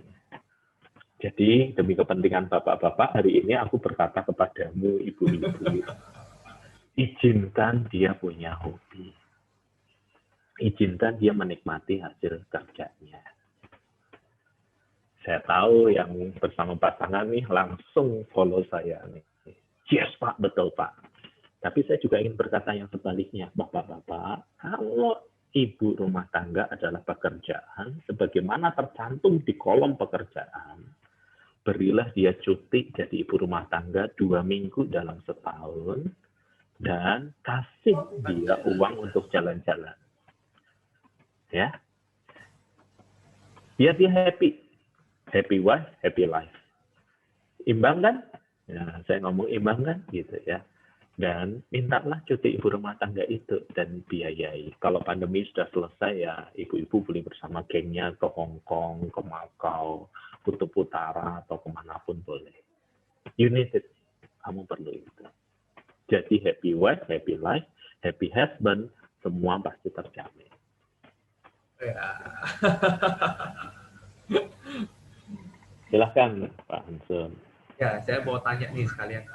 Jadi demi kepentingan bapak-bapak, hari ini aku berkata kepadamu ibu-ibu, izinkan dia punya hobi. Izinkan dia menikmati hasil kerjanya. Saya tahu yang bersama pasangan nih langsung follow saya nih. Yes Pak, betul Pak. Tapi saya juga ingin berkata yang sebaliknya, Bapak-bapak, kalau ibu rumah tangga adalah pekerjaan, sebagaimana tercantum di kolom pekerjaan, berilah dia cuti jadi ibu rumah tangga 2 minggu dalam setahun, dan kasih dia uang untuk jalan-jalan. Ya, biar dia happy. Happy wife, happy life. Imbang kan? Ya, saya ngomong imbang kan? Gitu ya. Dan mintalah cuti ibu rumah tangga itu dan biayai. Kalau pandemi sudah selesai ya ibu-ibu boleh bersama gengnya ke Hong Kong, ke Macau, Kutub Utara atau kemanapun boleh. You need it. Kamu perlu itu. Jadi happy wife, happy life, happy husband, semua pasti terjamin. Ya. Silahkan Pak Hansun. Ya, saya mau tanya nih sekalian.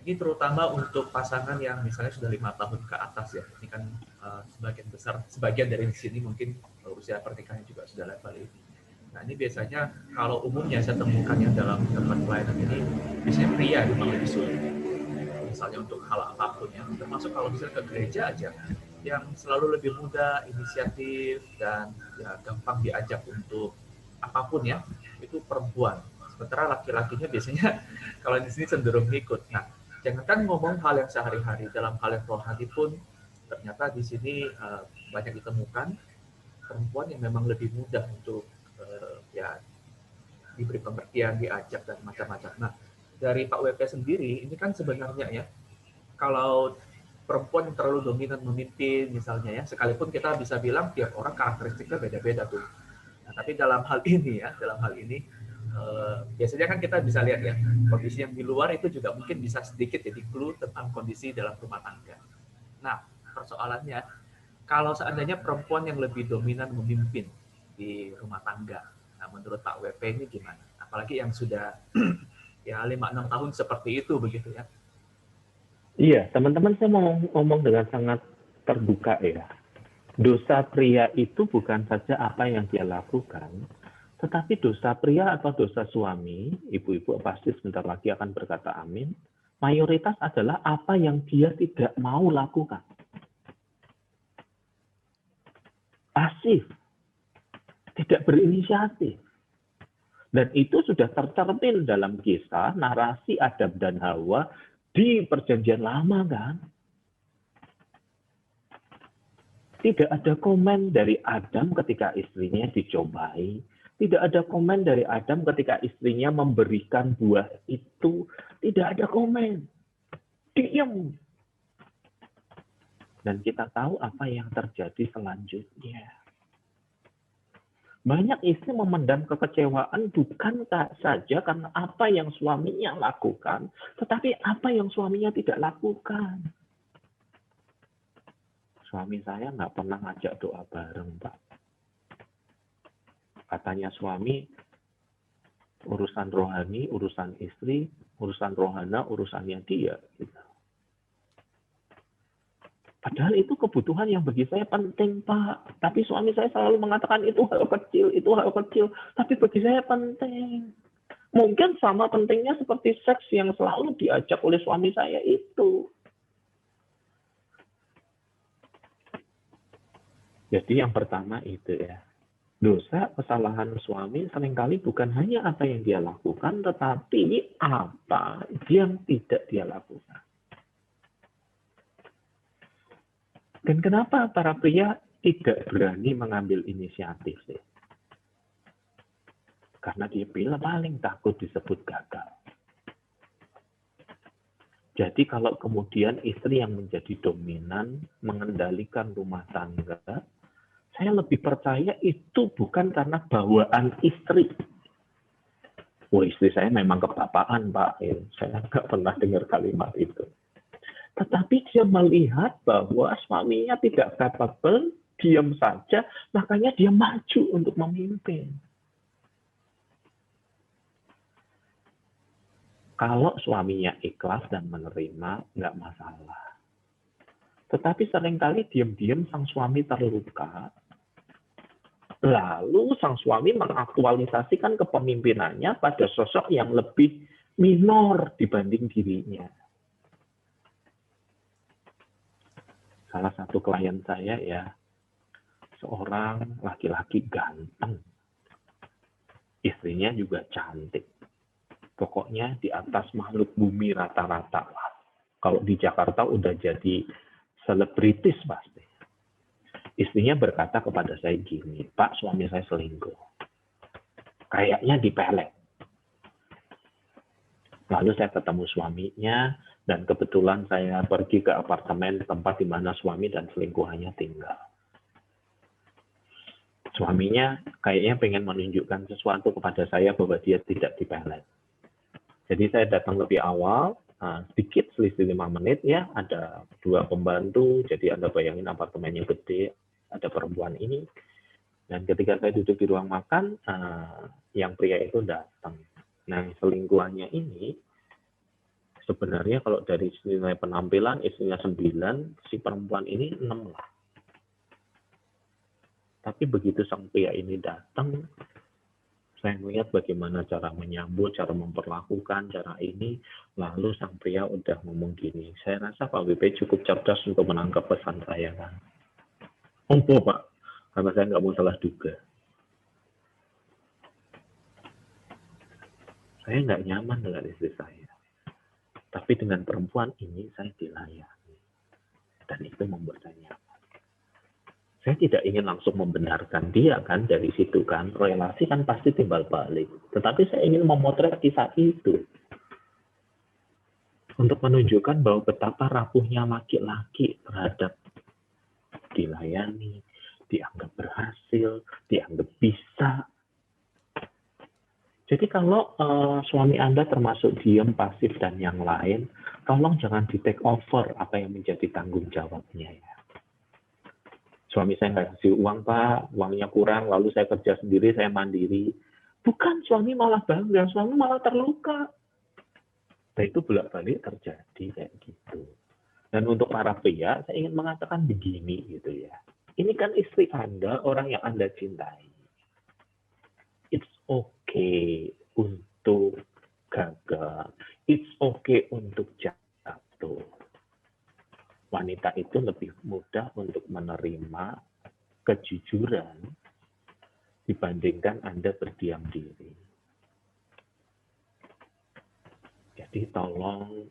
Ini terutama untuk pasangan yang misalnya sudah 5 tahun ke atas ya. Ini kan sebagian besar, sebagian dari sini mungkin usia pernikahan juga sudah level ini. Nah ini biasanya kalau umumnya saya temukan yang dalam tempat pelayanan ini, biasanya pria memang lebih sulit. Misalnya untuk hal apapun ya, termasuk kalau misalnya ke gereja aja, yang selalu lebih mudah, inisiatif, dan ya gampang diajak untuk apapun ya, itu perempuan. Sementara laki-lakinya biasanya kalau di sini cenderung ngikut. Nah, jangankan ngomong hal yang sehari-hari, dalam hal yang rohani pun ternyata di sini banyak ditemukan perempuan yang memang lebih mudah untuk ya diberi pengertian, diajak dan macam-macam. Nah, dari Pak WP sendiri ini kan sebenarnya ya, kalau perempuan yang terlalu dominan memimpin misalnya ya, sekalipun kita bisa bilang tiap orang karakteristiknya beda-beda tuh. Nah, tapi dalam hal ini ya, biasanya kan kita bisa lihat ya, kondisi yang di luar itu juga mungkin bisa sedikit jadi clue tentang kondisi dalam rumah tangga. Nah, persoalannya, kalau seandainya perempuan yang lebih dominan memimpin di rumah tangga, nah menurut Pak WP ini gimana? Apalagi yang sudah ya 5-6 tahun seperti itu begitu ya. Iya, teman-teman saya mau ngomong dengan sangat terbuka ya. Dosa pria itu bukan saja apa yang dia lakukan, tetapi dosa pria atau dosa suami, ibu-ibu pasti sebentar lagi akan berkata amin, mayoritas adalah apa yang dia tidak mau lakukan. Pasif, tidak berinisiatif. Dan itu sudah tercermin dalam kisah narasi Adam dan Hawa di Perjanjian Lama kan. Tidak ada komen dari Adam ketika istrinya dicobai. Tidak ada komen dari Adam ketika istrinya memberikan buah itu. Tidak ada komen. diam. Dan kita tahu apa yang terjadi selanjutnya. Banyak istri memendam kekecewaan bukan saja karena apa yang suaminya lakukan, tetapi apa yang suaminya tidak lakukan. Suami saya nggak pernah ngajak doa bareng, Pak. Katanya suami, urusan rohani, urusan istri, urusan rohana, urusannya dia. Gitu. Padahal itu kebutuhan yang bagi saya penting, Pak. Tapi suami saya selalu mengatakan itu hal kecil, itu hal kecil. Tapi bagi saya penting. Mungkin sama pentingnya seperti seks yang selalu diajak oleh suami saya itu. Jadi yang pertama itu ya. Dosa, kesalahan suami seringkali bukan hanya apa yang dia lakukan, tetapi apa yang tidak dia lakukan. Dan kenapa para pria tidak berani mengambil inisiatif sih? Karena dia paling takut disebut gagal. Jadi kalau kemudian istri yang menjadi dominan, mengendalikan rumah tangga, saya lebih percaya itu bukan karena bawaan istri. Wah, istri saya memang kebapaan, Pak. Saya nggak pernah dengar kalimat itu. Tetapi dia melihat bahwa suaminya tidak capable, diam saja, makanya dia maju untuk memimpin. Kalau suaminya ikhlas dan menerima, nggak masalah. Tetapi seringkali diam-diam sang suami terluka. Lalu sang suami mengaktualisasikan kepemimpinannya pada sosok yang lebih minor dibanding dirinya. Salah satu klien saya ya, seorang laki-laki ganteng. Istrinya juga cantik. Pokoknya di atas makhluk bumi rata-rata lah. Kalau di Jakarta udah jadi selebritis pasti. Istrinya berkata kepada saya gini, Pak, suami saya selingkuh. Kayaknya dipelet. Lalu saya ketemu suaminya, dan kebetulan saya pergi ke apartemen tempat di mana suami dan selingkuhannya tinggal. Suaminya kayaknya pengen menunjukkan sesuatu kepada saya bahwa dia tidak dipelet. Jadi saya datang lebih awal, sedikit selisih 5 menit ya, ada 2 pembantu, jadi Anda bayangin apartemennya gede, ada perempuan ini. Dan ketika saya duduk di ruang makan, yang pria itu datang. Nah, selingkuhannya ini, sebenarnya kalau dari nilai penampilan, istrinya 9, si perempuan ini 6 lah. Tapi begitu sang pria ini datang, saya melihat bagaimana cara menyambut, cara memperlakukan, cara ini. Lalu sang pria udah ngomong gini, saya rasa Pak WP cukup cerdas untuk menangkap pesan saya kan. Oh Pak, karena saya nggak mau salah duga. Saya nggak nyaman dengan istri saya. Tapi dengan perempuan ini saya dilayani. Dan itu membuat saya nyaman. Saya tidak ingin langsung membenarkan dia kan dari situ kan. Relasi kan pasti timbal balik. Tetapi saya ingin memotret kisah itu. Untuk menunjukkan bahwa betapa rapuhnya laki-laki terhadap dilayani, dianggap berhasil, dianggap bisa. Jadi kalau suami Anda termasuk diam, pasif, dan yang lain, tolong jangan di take over apa yang menjadi tanggung jawabnya ya. Suami saya nggak kasih uang Pak, uangnya kurang, lalu saya kerja sendiri, saya mandiri. Bukan, suami malah bangga, suami malah terluka. Nah itu bolak-balik terjadi kayak gitu. Dan untuk para pria, saya ingin mengatakan begini gitu ya. Ini kan istri Anda, orang yang Anda cintai. It's okay untuk gagal. It's okay untuk jatuh. Wanita itu lebih mudah untuk menerima kejujuran dibandingkan Anda berdiam diri. Jadi tolong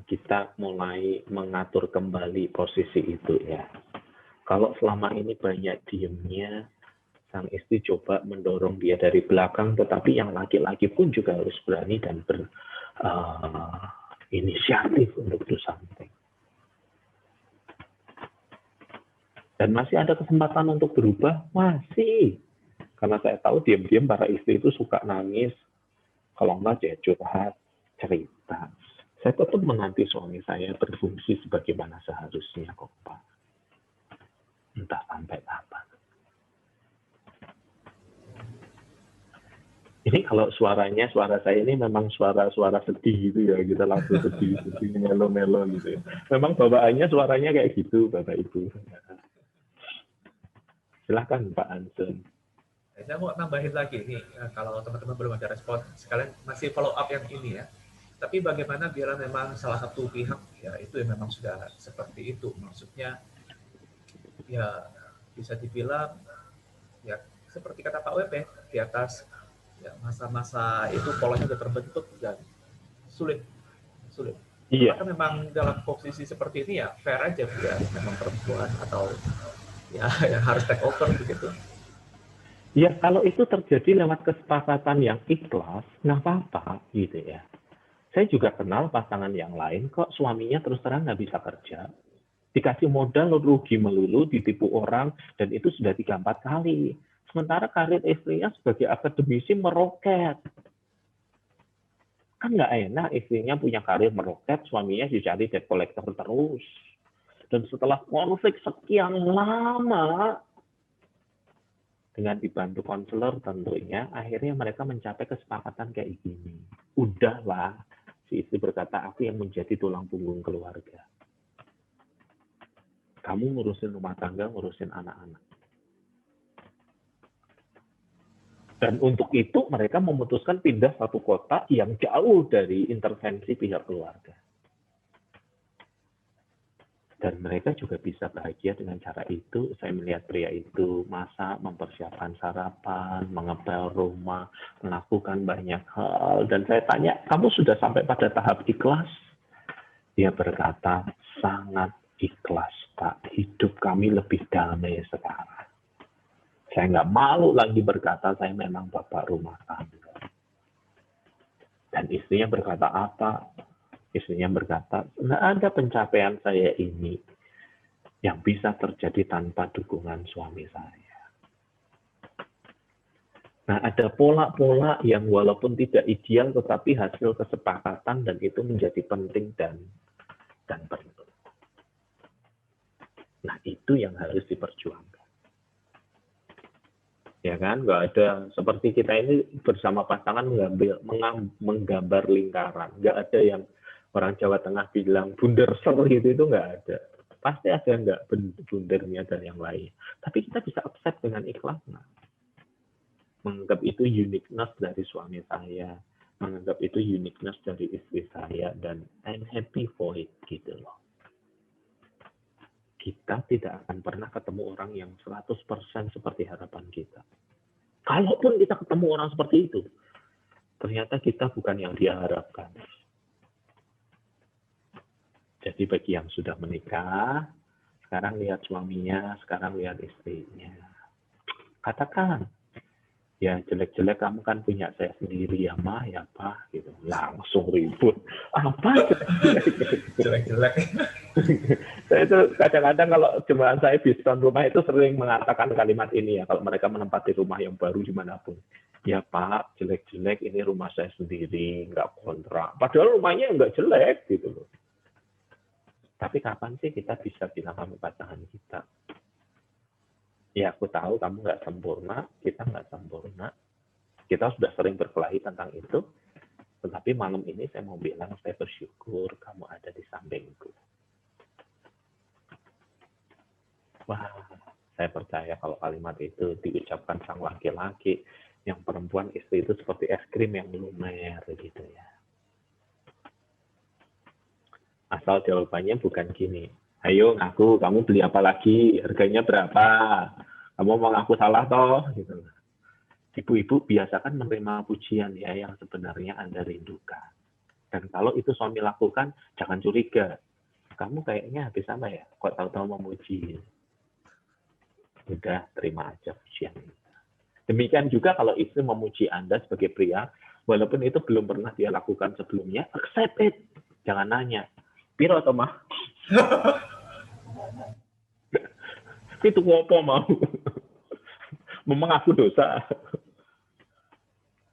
kita mulai mengatur kembali posisi itu ya. Kalau selama ini banyak diemnya, sang istri coba mendorong dia dari belakang, tetapi yang laki-laki pun juga harus berani dan inisiatif untuk do something. Dan masih ada kesempatan untuk berubah? Masih. Karena saya tahu diam-diam para istri itu suka nangis. Kalau enggak, dia curhat, cerita. Saya tetap menanti suami saya berfungsi sebagaimana seharusnya kok, Pak. Entah sampai kapan. Ini kalau suara saya ini memang suara sedih gitu ya, kita langsung sedih, melo-melo gitu ya. Memang bawaannya suaranya kayak gitu, Bapak Ibu. Silahkan Pak Anson. Saya mau nambahin lagi nih, kalau teman-teman belum ada respon, sekalian masih follow up yang ini ya. Tapi bagaimana bila memang salah satu pihak ya itu yang memang sudah seperti itu, maksudnya ya bisa dibilang ya seperti kata Pak WP di atas ya masa-masa itu polanya sudah terbentuk dan sulit. Iya. Maka memang dalam posisi seperti ini ya fair aja ya memang perempuan atau ya yang harus take over begitu. Ya, kalau itu terjadi lewat kesepakatan yang ikhlas, nggak apa-apa gitu ya. Saya juga kenal pasangan yang lain kok suaminya terus terang nggak bisa kerja. Dikasih modal rugi melulu, ditipu orang, dan itu sudah 3-4 kali. Sementara karir istrinya sebagai akademisi meroket. Kan nggak enak istrinya punya karir meroket, suaminya dicari debt collector terus. Dan setelah konflik sekian lama, dengan dibantu konselor tentunya, akhirnya mereka mencapai kesepakatan kayak gini. Udahlah, si istri berkata, aku yang menjadi tulang punggung keluarga. Kamu ngurusin rumah tangga, ngurusin anak-anak. Dan untuk itu mereka memutuskan pindah satu kota yang jauh dari intervensi pihak keluarga. Dan mereka juga bisa bahagia dengan cara itu. Saya melihat pria itu masak, mempersiapkan sarapan, mengepel rumah, melakukan banyak hal. Dan saya tanya, kamu sudah sampai pada tahap ikhlas? Dia berkata, sangat ikhlas, Pak. Hidup kami lebih damai sekarang. Saya nggak malu lagi berkata, saya memang bapak rumah tangga. Dan istrinya berkata apa? Istrinya berkata, nggak ada pencapaian saya ini yang bisa terjadi tanpa dukungan suami saya. Nah, ada pola-pola yang walaupun tidak ideal, tetapi hasil kesepakatan dan itu menjadi penting dan perlu. Nah, itu yang harus diperjuangkan. Ya kan, nggak ada seperti kita ini bersama pasangan menggambar lingkaran. Nggak ada yang orang Jawa Tengah bilang bunderser gitu, itu nggak ada. Pasti ada nggak bundernya dan yang lain. Tapi kita bisa accept dengan ikhlas. Menganggap itu uniqueness dari suami saya. Menganggap itu uniqueness dari istri saya. Dan I'm happy for it gitu loh. Kita tidak akan pernah ketemu orang yang 100% seperti harapan kita. Kalaupun kita ketemu orang seperti itu, ternyata kita bukan yang dia harapkan. Jadi bagi yang sudah menikah, sekarang lihat suaminya, sekarang lihat istrinya. Katakan, ya jelek-jelek kamu kan punya saya sendiri ya mah, ya pak, gitu. Langsung ribut. Apa Jelek-jelek? Saya itu kadang-kadang kalau jemaah saya diskon rumah itu sering mengatakan kalimat ini ya, kalau mereka menempati rumah yang baru dimanapun. Ya pak, jelek-jelek ini rumah saya sendiri, nggak kontrak. Padahal rumahnya nggak jelek gitu loh. Tapi kapan sih kita bisa bilang kamu pasangan kita? Ya aku tahu kamu nggak sempurna, kita nggak sempurna. Kita sudah sering berkelahi tentang itu. Tetapi malam ini saya mau bilang saya bersyukur kamu ada di sampingku. Wah, saya percaya kalau kalimat itu diucapkan sang laki-laki, yang perempuan istri itu seperti es krim yang lumer gitu ya. Asal jawabannya bukan gini, ayo ngaku, kamu beli apa lagi, harganya berapa, kamu mau ngaku salah toh, gitu. Ibu-ibu biasakan menerima pujian ya yang sebenarnya Anda rindukan. Dan kalau itu suami lakukan, jangan curiga, kamu kayaknya habis apa ya, kok tahu-tahu memuji. Udah, terima aja pujian itu. Demikian juga kalau istri memuji Anda sebagai pria, walaupun itu belum pernah dia lakukan sebelumnya, accept it. Jangan nanya, piro to mah? Itu apa mau? Memang aku dosa.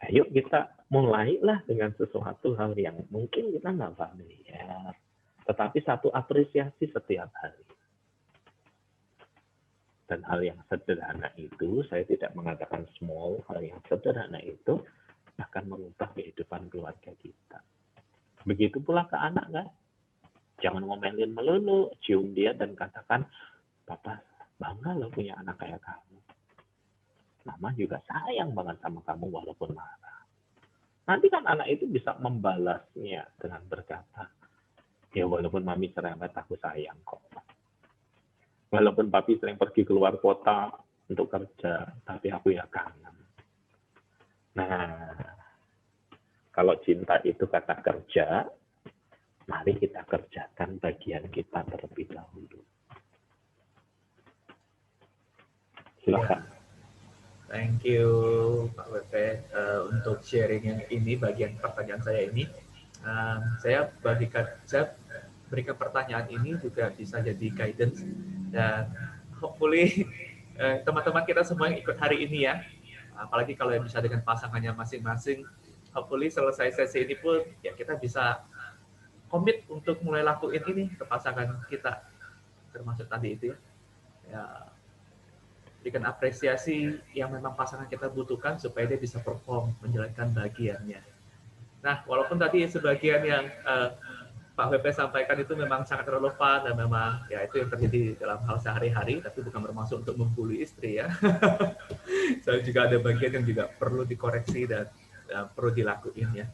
Ayo kita mulailah dengan sesuatu hal yang mungkin kita nggak familiar. Tetapi satu apresiasi setiap hari. Dan hal yang sederhana itu, saya tidak mengatakan small, hal yang sederhana itu akan mengubah kehidupan keluarga kita. Begitu pula ke anak, kan? Jangan ngomelin melulu, cium dia dan katakan, Papa bangga loh punya anak kayak kamu. Mama juga sayang banget sama kamu walaupun marah. Nanti kan anak itu bisa membalasnya dengan berkata, ya walaupun mami cerewet, aku sayang kok. Walaupun papi sering pergi keluar kota untuk kerja, tapi aku ya kangen. Nah, kalau cinta itu kata kerja, mari kita kerjakan bagian kita terlebih dahulu. Silakan. Thank you Pak WP untuk sharing yang ini, bagian pertanyaan saya ini. Saya berikan pertanyaan ini juga bisa jadi guidance dan hopefully teman-teman kita semua yang ikut hari ini ya, apalagi kalau yang bisa dengan pasangannya masing-masing, hopefully selesai sesi ini pun ya kita bisa komit untuk mulai lakuin ini ke pasangan kita, termasuk tadi itu ya, berikan apresiasi yang memang pasangan kita butuhkan supaya dia bisa perform menjalankan bagiannya. Nah, walaupun tadi sebagian yang Pak WP sampaikan itu memang sangat relevan dan memang ya itu yang terjadi dalam hal sehari-hari, tapi bukan bermaksud untuk membuli istri ya. Saya juga ada bagian yang juga perlu dikoreksi dan perlu dilakuin ya.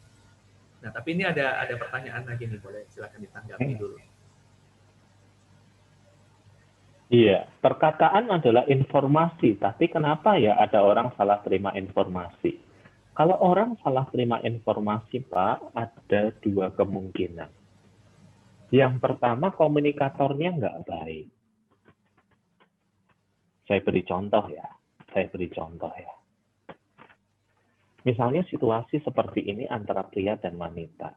Nah, tapi ini ada pertanyaan lagi nih, boleh silakan ditanggapi dulu. Iya, perkataan adalah informasi, tapi kenapa ya ada orang salah terima informasi? Kalau orang salah terima informasi, Pak, ada dua kemungkinan. Yang pertama, komunikatornya nggak baik. Saya beri contoh ya. Misalnya situasi seperti ini antara pria dan wanita.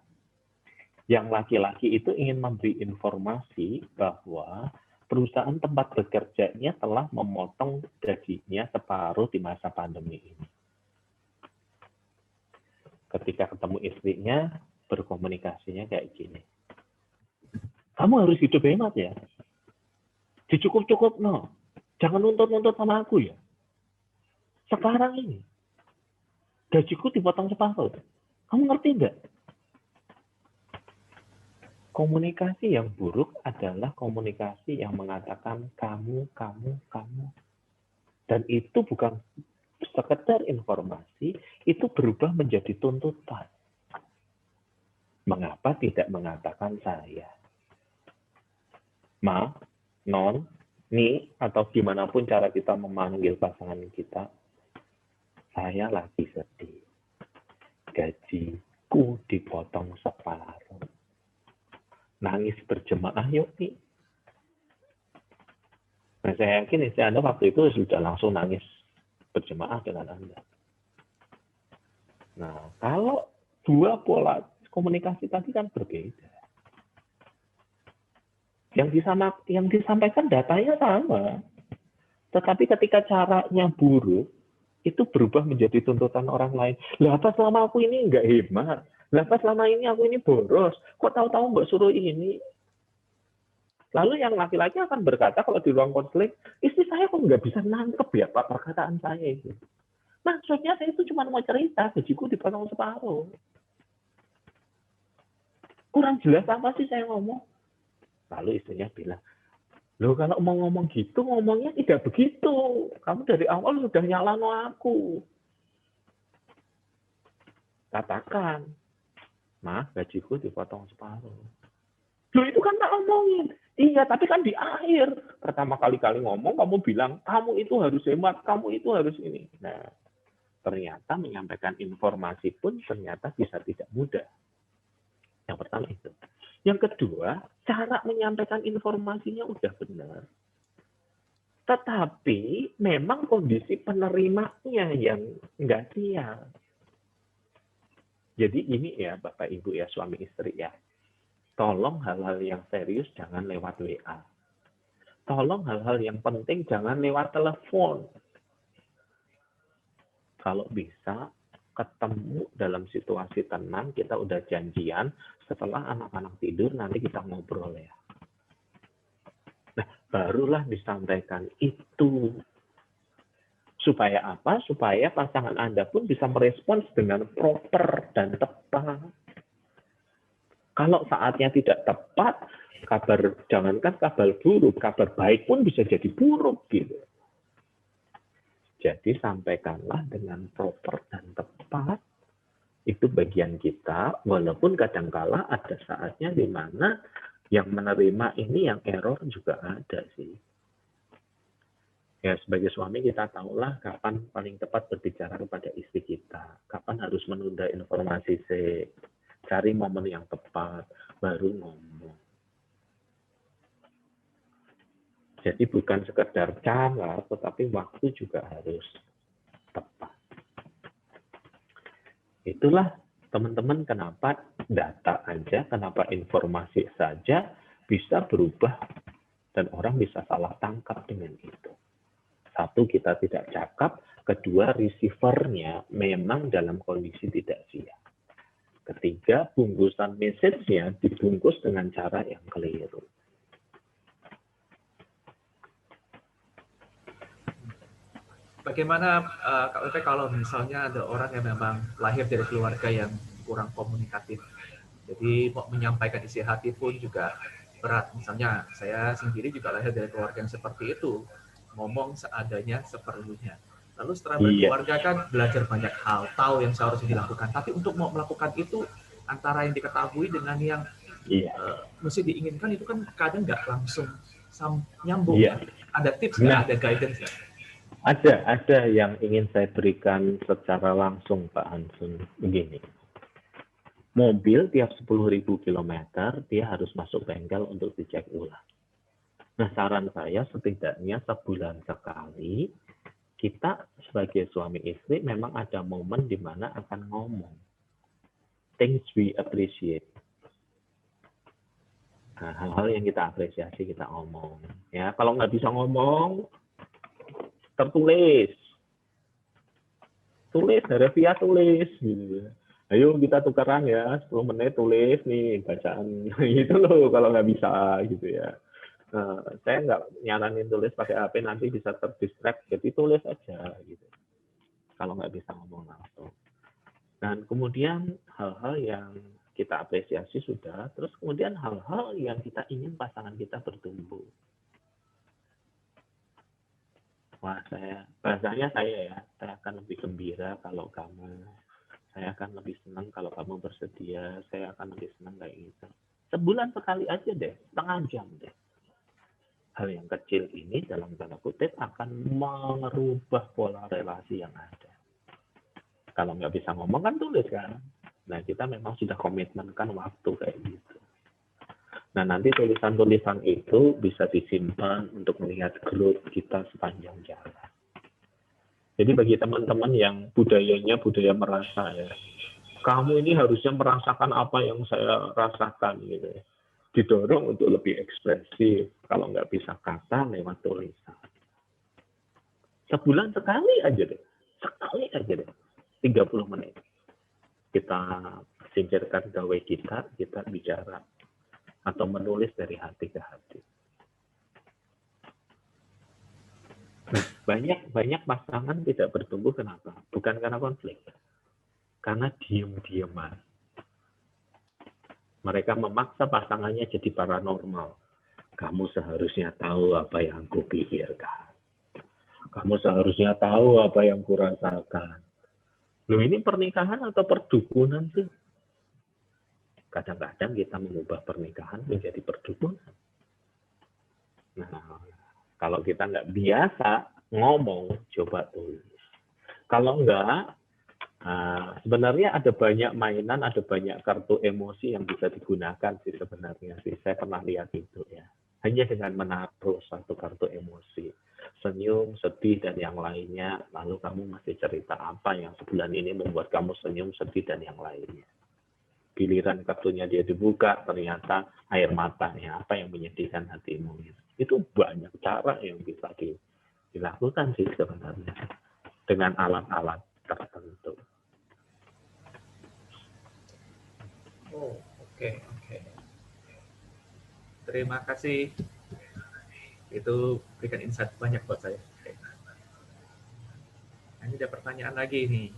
Yang laki-laki itu ingin memberi informasi bahwa perusahaan tempat bekerjanya telah memotong gajinya separuh di masa pandemi ini. Ketika ketemu istrinya, berkomunikasinya kayak gini. Kamu harus hidup hemat ya. Dicukup-cukup, no. Jangan nuntut-nuntut sama aku ya. Sekarang ini, gajiku dipotong separuh. Kamu ngerti nggak? Komunikasi yang buruk adalah komunikasi yang mengatakan kamu. Dan itu bukan sekedar informasi, itu berubah menjadi tuntutan. Mengapa tidak mengatakan saya? Ma, non, ni, atau gimana pun cara kita memanggil pasangan kita, saya lagi sedih. Gajiku dipotong separuh. Nangis berjemaah yuk nih. Nah, saya yakin istri Anda waktu itu sudah langsung nangis berjemaah dengan Anda. Nah, kalau dua pola komunikasi tadi kan berbeda. Yang disampaikan datanya sama. Tetapi ketika caranya buruk, itu berubah menjadi tuntutan orang lain. Lah apa selama aku ini nggak hemat? Lah apa selama ini aku ini boros? Kok tahu-tahu mbak suruh ini? Lalu yang laki-laki akan berkata kalau di ruang konseling, istri saya kok nggak bisa nangkep ya Pak perkataan saya itu. Maksudnya saya itu cuma mau cerita, gajiku dipotong separuh. Kurang jelas apa sih saya ngomong? Lalu istrinya bilang, loh kalau mau ngomong gitu, ngomongnya tidak begitu. Kamu dari awal sudah nyalano aku. Katakan, Ma, gajiku dipotong separuh. Loh itu kan tak ngomongin. Iya, tapi kan di akhir. Pertama kali ngomong, kamu bilang, kamu itu harus hemat, kamu itu harus ini. Nah, ternyata menyampaikan informasi pun ternyata bisa tidak mudah. Yang pertama itu. Yang kedua, cara menyampaikan informasinya udah benar. Tetapi memang kondisi penerimanya yang nggak siap. Jadi ini ya Bapak Ibu ya suami istri ya. Tolong hal-hal yang serius jangan lewat WA. Tolong hal-hal yang penting jangan lewat telepon. Kalau bisa ketemu dalam situasi tenang, kita udah janjian setelah anak-anak tidur nanti kita ngobrol ya. Nah, barulah disampaikan itu. Supaya apa? Supaya pasangan Anda pun bisa merespons dengan proper dan tepat. Kalau saatnya tidak tepat, jangankan kabar buruk, kabar baik pun bisa jadi buruk gitu. Jadi sampaikanlah dengan proper dan tepat. Itu bagian kita, walaupun kadangkala ada saatnya di mana yang menerima ini yang error juga ada sih. Ya, sebagai suami kita tahulah kapan paling tepat berbicara kepada istri kita. Kapan harus menunda informasi cari momen yang tepat, baru ngomong. Jadi bukan sekedar cara, tetapi waktu juga harus tepat. Itulah teman-teman kenapa data aja, kenapa informasi saja bisa berubah dan orang bisa salah tangkap dengan itu. Satu, kita tidak cakap. Kedua, receiver-nya memang dalam kondisi tidak siap. Ketiga, bungkusan message-nya dibungkus dengan cara yang keliru. Bagaimana Kak WP kalau misalnya ada orang yang memang lahir dari keluarga yang kurang komunikatif, jadi mau menyampaikan isi hati pun juga berat. Misalnya saya sendiri juga lahir dari keluarga yang seperti itu, ngomong seadanya seperlunya. Lalu setelah berkeluarga kan belajar banyak hal, tahu yang seharusnya dilakukan. Tapi untuk mau melakukan itu antara yang diketahui dengan yang mesti diinginkan itu kan kadang nggak langsung nyambung. Ada tips nggak? Ada guidance nggak? Ada yang ingin saya berikan secara langsung Pak Hansun. Begini, mobil tiap 10.000 km dia harus masuk bengkel untuk dicek ulang. Nah, saran saya setidaknya sebulan sekali kita sebagai suami istri memang ada momen di mana akan ngomong things we appreciate. Nah, hal-hal yang kita apresiasi kita ngomong. Ya, kalau nggak bisa ngomong, tertulis. Tulis, via tulis. Gitu. Ayo kita tukeran ya, 10 menit tulis nih bacaan. Gitu loh kalau nggak bisa gitu ya. Saya nggak nyaranin tulis pakai HP, nanti bisa terdistract, jadi tulis aja gitu kalau nggak bisa ngomong langsung. Dan kemudian hal-hal yang kita apresiasi sudah, terus kemudian hal-hal yang kita ingin pasangan kita bertumbuh. Wah, rasanya saya akan lebih gembira kalau kamu, saya akan lebih senang kalau kamu bersedia, saya akan lebih senang kayak gitu. Sebulan sekali aja deh, setengah jam deh. Hal yang kecil ini dalam tanda kutip akan merubah pola relasi yang ada. Kalau nggak bisa ngomong kan tulis kan. Nah, kita memang sudah komitmenkan waktu kayak gitu. Nah, nanti tulisan-tulisan itu bisa disimpan untuk melihat growth kita sepanjang jalan. Jadi bagi teman-teman yang budayanya budaya merasa ya, kamu ini harusnya merasakan apa yang saya rasakan gitu ya. Didorong untuk lebih ekspresif. Kalau nggak bisa kata, lewat tulisan. Sebulan sekali aja deh. 30 menit. Kita singkirkan gawe kita bicara. Atau menulis dari hati ke hati. Nah, banyak pasangan tidak bertumbuh kenapa? Bukan karena konflik. Karena diem-dieman. Mereka memaksa pasangannya jadi paranormal. Kamu seharusnya tahu apa yang aku pikirkan. Kamu seharusnya tahu apa yang kurasakan. Loh, ini pernikahan atau perdukunan sih? Kadang-kadang kita mengubah pernikahan menjadi perdukunan. Nah, kalau kita nggak biasa ngomong, coba tulis. Kalau enggak, sebenarnya ada banyak mainan, ada banyak kartu emosi yang bisa digunakan sih sebenarnya sih. Saya pernah lihat itu ya. Hanya dengan menaruh satu kartu emosi, senyum, sedih, dan yang lainnya. Lalu kamu masih cerita apa yang sebulan ini membuat kamu senyum, sedih, dan yang lainnya. giliran kartunya dia dibuka, ternyata air matanya, apa yang menyedihkan hatimu. Itu banyak cara yang bisa dilakukan sih sebenarnya dengan alat-alat tertentu. Oh, oke. Terima kasih. Itu berikan insight banyak buat saya. Oke. Nah, ini ada pertanyaan lagi nih.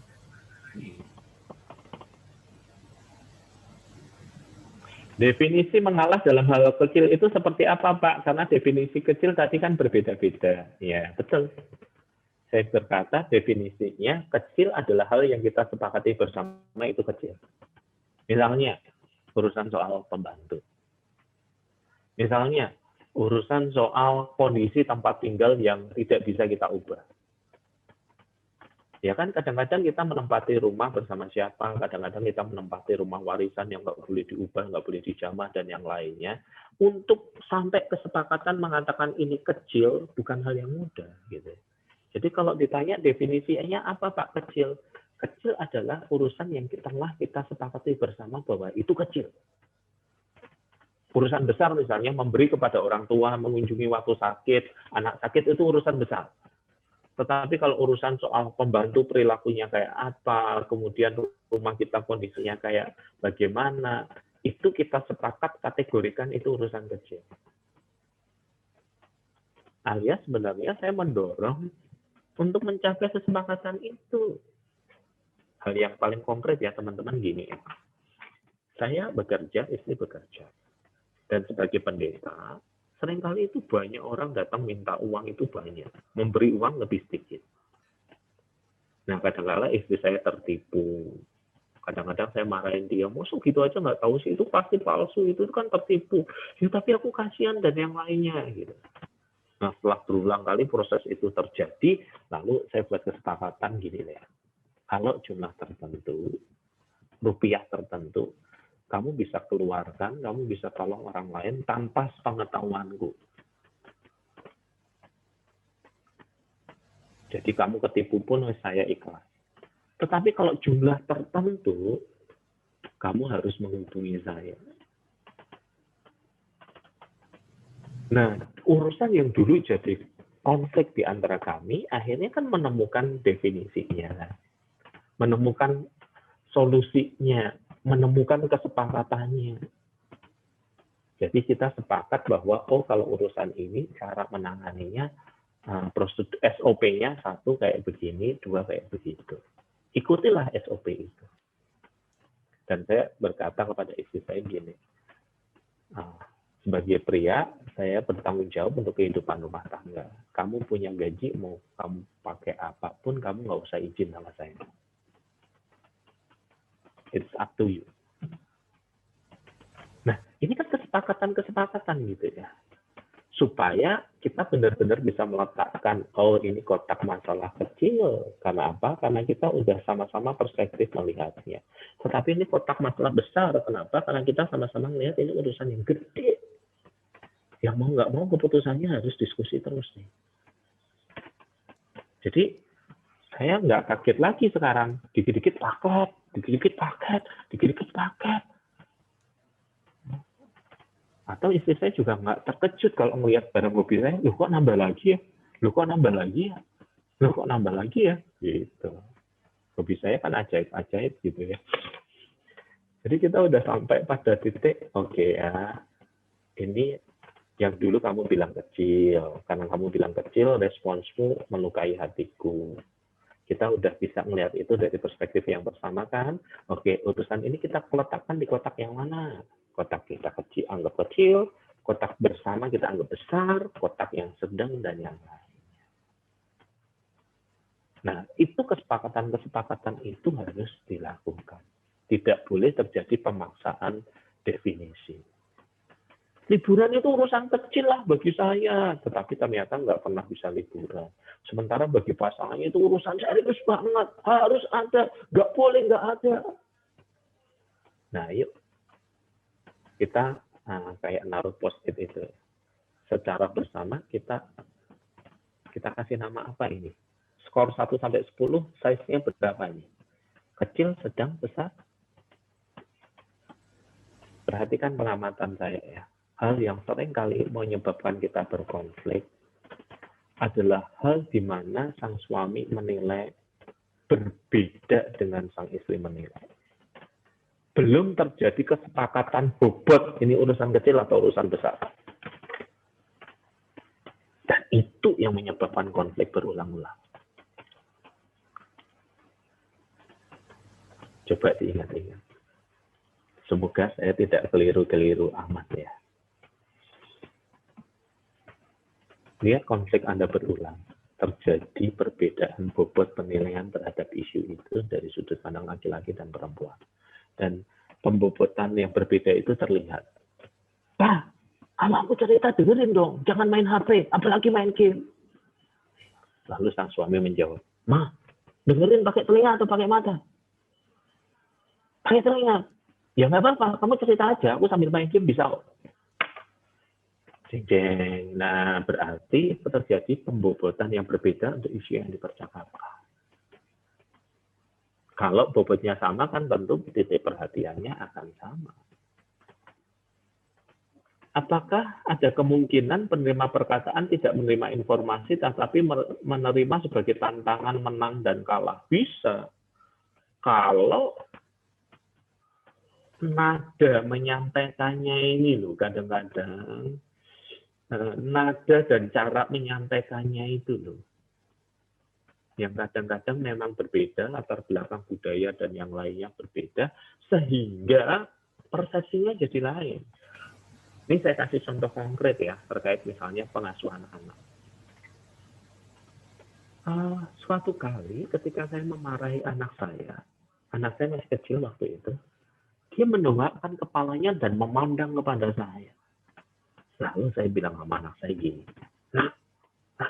Definisi mengalah dalam hal kecil itu seperti apa, Pak? Karena definisi kecil tadi kan berbeda-beda. Ya, betul. Saya berkata definisinya kecil adalah hal yang kita sepakati bersama itu kecil. Misalnya, urusan soal pembantu. Misalnya, urusan soal kondisi tempat tinggal yang tidak bisa kita ubah. Ya kan kadang-kadang kita menempati rumah bersama siapa, kadang-kadang kita menempati rumah warisan yang nggak boleh diubah, nggak boleh dijamah, dan yang lainnya. Untuk sampai kesepakatan mengatakan ini kecil, bukan hal yang mudah. Gitu. Jadi kalau ditanya definisinya apa Pak kecil? Kecil adalah urusan yang kita sepakati bersama bahwa itu kecil. Urusan besar misalnya memberi kepada orang tua, mengunjungi waktu sakit, anak sakit itu urusan besar. Tetapi kalau urusan soal pembantu perilakunya kayak apa, kemudian rumah kita kondisinya kayak bagaimana, itu kita sepakat kategorikan itu urusan kecil. Alias sebenarnya saya mendorong untuk mencapai kesepakatan itu. Hal yang paling konkret ya teman-teman gini ya. Saya bekerja, istri bekerja. Dan sebagai pendeta, seringkali itu banyak orang datang minta uang itu banyak, memberi uang lebih sedikit. Nah, kadang-kadang istri saya tertipu. Kadang-kadang saya marahin dia, musuh gitu aja nggak tahu sih, itu pasti palsu, itu kan tertipu. Ya, tapi aku kasihan dan yang lainnya. Gitu. Nah, setelah berulang kali proses itu terjadi, lalu saya buat kesepakatan gini ya. Kalau jumlah tertentu, rupiah tertentu, kamu bisa keluarkan, kamu bisa tolong orang lain tanpa pengetahuanku. Jadi kamu ketipu pun saya ikhlas. Tetapi kalau jumlah tertentu, kamu harus menghubungi saya. Nah, urusan yang dulu jadi konflik di antara kami, akhirnya kan menemukan definisinya, menemukan solusinya, menemukan kesepakatannya. Jadi kita sepakat bahwa, oh kalau urusan ini, cara menanganinya, prosedur SOP-nya satu kayak begini, dua kayak begitu. Ikutilah SOP itu. Dan saya berkata kepada istri saya gini, sebagai pria, saya bertanggung jawab untuk kehidupan rumah tangga. Kamu punya gaji, mau kamu pakai apapun, kamu nggak usah izin sama saya. It's up to you. Nah, ini kan kesepakatan gitu ya. Supaya kita benar-benar bisa meletakkan, oh ini kotak masalah kecil. Karena apa? Karena kita udah sama-sama perspektif melihatnya. Tetapi ini kotak masalah besar. Kenapa? Karena kita sama-sama melihat ini urusan yang gede. Yang mau nggak mau keputusannya harus diskusi terus nih. Jadi saya nggak kaget lagi sekarang. Dikit-dikit paket, dikit-dikit paket, dikit-dikit paket. Atau istri saya juga nggak terkejut kalau melihat barang hobi saya, loh kok nambah lagi ya? Loh kok nambah lagi ya? Loh kok nambah lagi ya? Gitu. Hobi saya kan ajaib-ajaib gitu ya. Jadi kita udah sampai pada titik, oke ya, ini yang dulu kamu bilang kecil. Karena kamu bilang kecil, responsmu melukai hatiku. Kita udah bisa melihat itu dari perspektif yang bersama kan. Oke, urusan ini kita letakkan di kotak yang mana? Kotak kita kecil anggap kecil, kotak bersama kita anggap besar, kotak yang sedang dan yang lain. Nah, itu kesepakatan-kesepakatan itu harus dilakukan. Tidak boleh terjadi pemaksaan definisi. Liburan itu urusan kecil lah bagi saya, tetapi ternyata nggak pernah bisa liburan. Sementara bagi pasangannya itu urusan serius banget, harus ada, nggak boleh nggak ada. Nah, yuk kita kayak naruh post-it itu. Secara bersama kita kasih nama apa ini? Skor 1 sampai 10, size-nya berapa ini? Kecil, sedang, besar? perhatikan pengamatan saya ya. Hal yang sering kali menyebabkan kita berkonflik adalah hal di mana sang suami menilai berbeda dengan sang istri menilai. Belum terjadi kesepakatan bobot, ini urusan kecil atau urusan besar. Dan itu yang menyebabkan konflik berulang-ulang. Coba diingat-ingat. Semoga saya tidak keliru-keliru amat ya. Lihat konflik Anda berulang. Terjadi perbedaan bobot penilaian terhadap isu itu dari sudut pandang laki-laki dan perempuan. Dan pembobotan yang berbeda itu terlihat. Pak, kalau aku cerita dengerin dong. Jangan main HP, apalagi main game. Lalu sang suami menjawab, Ma, dengerin pakai telinga atau pakai mata? Pakai telinga. Ya nggak apa-apa, kamu cerita aja. Aku sambil main game bisa kok. Jeng. Nah, berarti terjadi pembobotan yang berbeda untuk isu yang dipercakapkan. Kalau bobotnya sama kan tentu titik perhatiannya akan sama. Apakah ada kemungkinan penerima perkataan tidak menerima informasi tetapi menerima sebagai tantangan menang dan kalah? Bisa. Kalau nada menyampaikannya ini loh kadang-kadang nada dan cara menyampaikannya itu loh yang kadang-kadang memang berbeda, latar belakang budaya dan yang lainnya berbeda sehingga persepsinya jadi lain. Ini saya kasih contoh konkret ya terkait misalnya pengasuhan anak. Suatu kali ketika saya memarahi anak saya masih kecil waktu itu, dia mendongakkan kepalanya dan memandang kepada saya. Lalu saya bilang sama anak saya gini, nah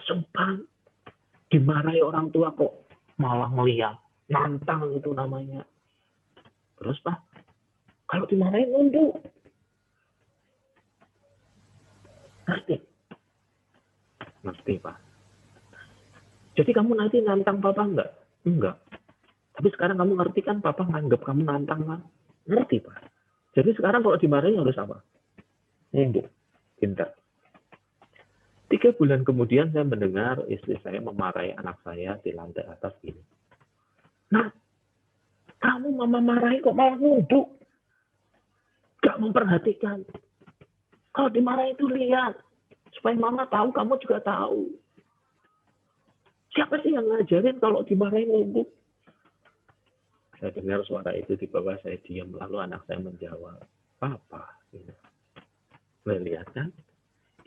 sumpah, dimarahi orang tua kok malah ngeliat, nantang itu namanya. Terus Pak, kalau dimarahi nunduk. Ngerti Pak. Jadi kamu nanti nantang Papa enggak? Enggak. Tapi sekarang kamu ngerti kan Papa nganggap kamu nantang kan? Ngerti Pak. Jadi sekarang kalau dimarahi harus apa? Nunduk. Pintar. 3 bulan kemudian saya mendengar istri saya memarahi anak saya di lantai atas ini. Nah, kamu mama marahi kok malah nunduk? Gak memperhatikan. Kalau dimarahi itu lihat. Supaya mama tahu, kamu juga tahu. Siapa sih yang ngajarin kalau dimarahi nunduk? Saya dengar suara itu di bawah, saya diam. Lalu anak saya menjawab, Papa. Lihat kan?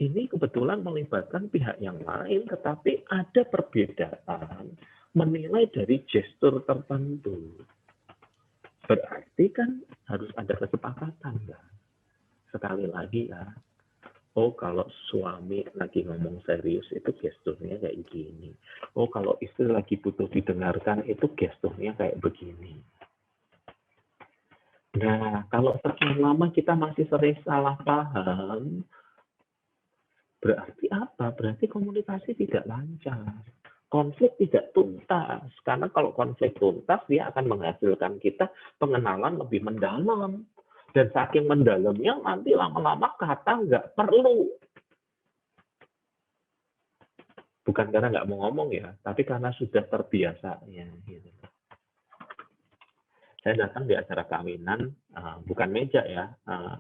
Ini kebetulan melibatkan pihak yang lain, tetapi ada perbedaan menilai dari gestur tertentu. Berarti kan harus ada kesepakatan kan? Sekali lagi ya, kalau suami lagi ngomong serius itu gesturnya kayak gini. Kalau istri lagi butuh didengarkan itu gesturnya kayak begini. Nah, kalau sekian lama kita masih sering salah paham, berarti apa? Berarti komunikasi tidak lancar. Konflik tidak tuntas. Karena kalau konflik tuntas, dia akan menghasilkan kita pengenalan lebih mendalam. Dan saking mendalamnya, nanti lama-lama kata nggak perlu. Bukan karena nggak mau ngomong ya, tapi karena sudah terbiasa. Ya, gitu. Saya datang di acara kawinan, bukan meja ya,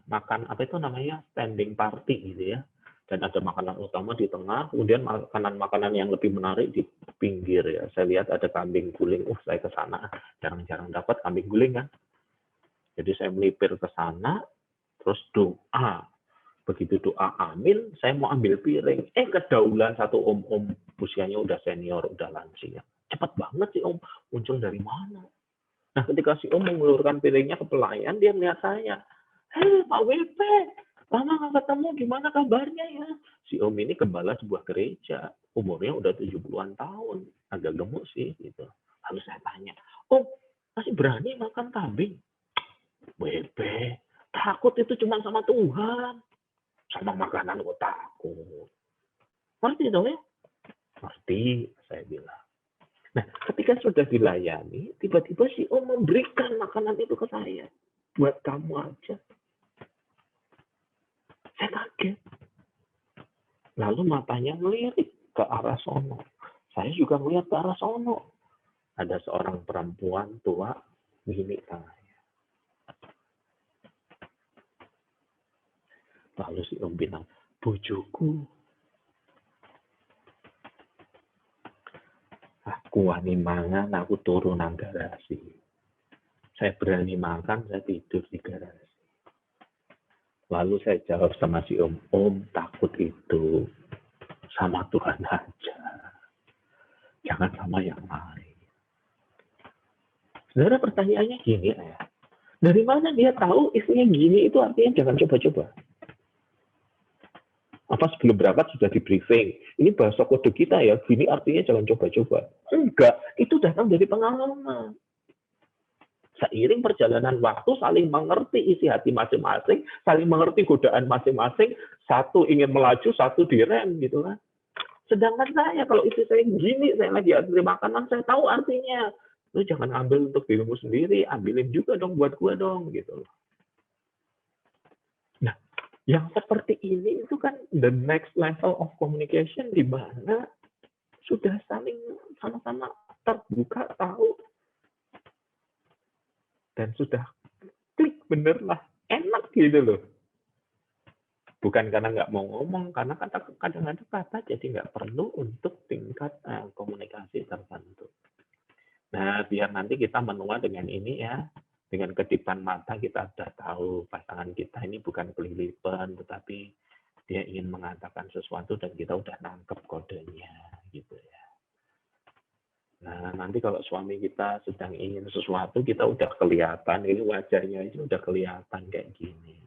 makan apa itu namanya standing party gitu ya. Dan ada makanan utama di tengah, kemudian makanan-makanan yang lebih menarik di pinggir ya. Saya lihat ada kambing guling, saya ke sana jarang-jarang dapat kambing guling kan. Jadi saya melipir ke sana, terus doa. Begitu doa amin, saya mau ambil piring. Kedaulan satu om usianya udah senior, udah lansia. Cepat banget sih om, muncul dari mana? Nah ketika si om mengulurkan piringnya ke pelayan, dia melihat saya. Hei Pak WP, lama nggak ketemu, gimana kabarnya ya? Si om ini gembala sebuah gereja, umurnya udah 70-an tahun, agak gemuk sih gitu. Lalu saya tanya, om masih berani makan kambing? WP, takut itu cuma sama Tuhan, sama makanan kok takut. Ngerti dong ya? Ngerti, saya bilang. Nah, ketika sudah dilayani, tiba-tiba si om memberikan makanan itu ke saya. Buat kamu aja. kaget. Lalu matanya ngelirik ke arah sono. Saya juga melihat ke arah sono. Ada seorang perempuan tua gini tangannya. Lalu si Om bilang, bojoku. Aku wani mangan, aku turun nang garasi. Saya berani makan, saya tidur di garasi. Lalu saya jawab sama si Om takut itu sama Tuhan aja. Jangan sama yang lain. Sebenarnya pertanyaannya gini ya. Dari mana dia tahu isinya gini itu artinya jangan coba-coba. Apa sebelum berangkat sudah di briefing? Ini bahasa kode kita ya, gini artinya jangan coba-coba. Enggak, itu datang dari pengalaman. Seiring perjalanan waktu saling mengerti isi hati masing-masing, saling mengerti godaan masing-masing, satu ingin melaju, satu direm gitu kan. Sedangkan saya kalau isi saya gini, saya lagi antri makanan, saya tahu artinya. Lu jangan ambil untuk dirimu sendiri, ambilin juga dong buat gua dong gitu. Nah, yang seperti ini itu kan the next level of communication di mana sudah saling sama-sama terbuka tahu dan sudah klik bener lah, enak gitu loh. Bukan karena nggak mau ngomong, karena kadang-kadang kata jadi nggak perlu untuk tingkat komunikasi tertentu. Nah, biar nanti kita menua dengan ini ya, dengan kedipan mata kita sudah tahu pasangan kita ini bukan kelilipan, tetapi dia ingin mengatakan sesuatu dan kita udah nangkep kodenya gitu ya. Nah, nanti kalau suami kita sedang ingin sesuatu, kita udah kelihatan, ini wajahnya itu udah kelihatan kayak gini.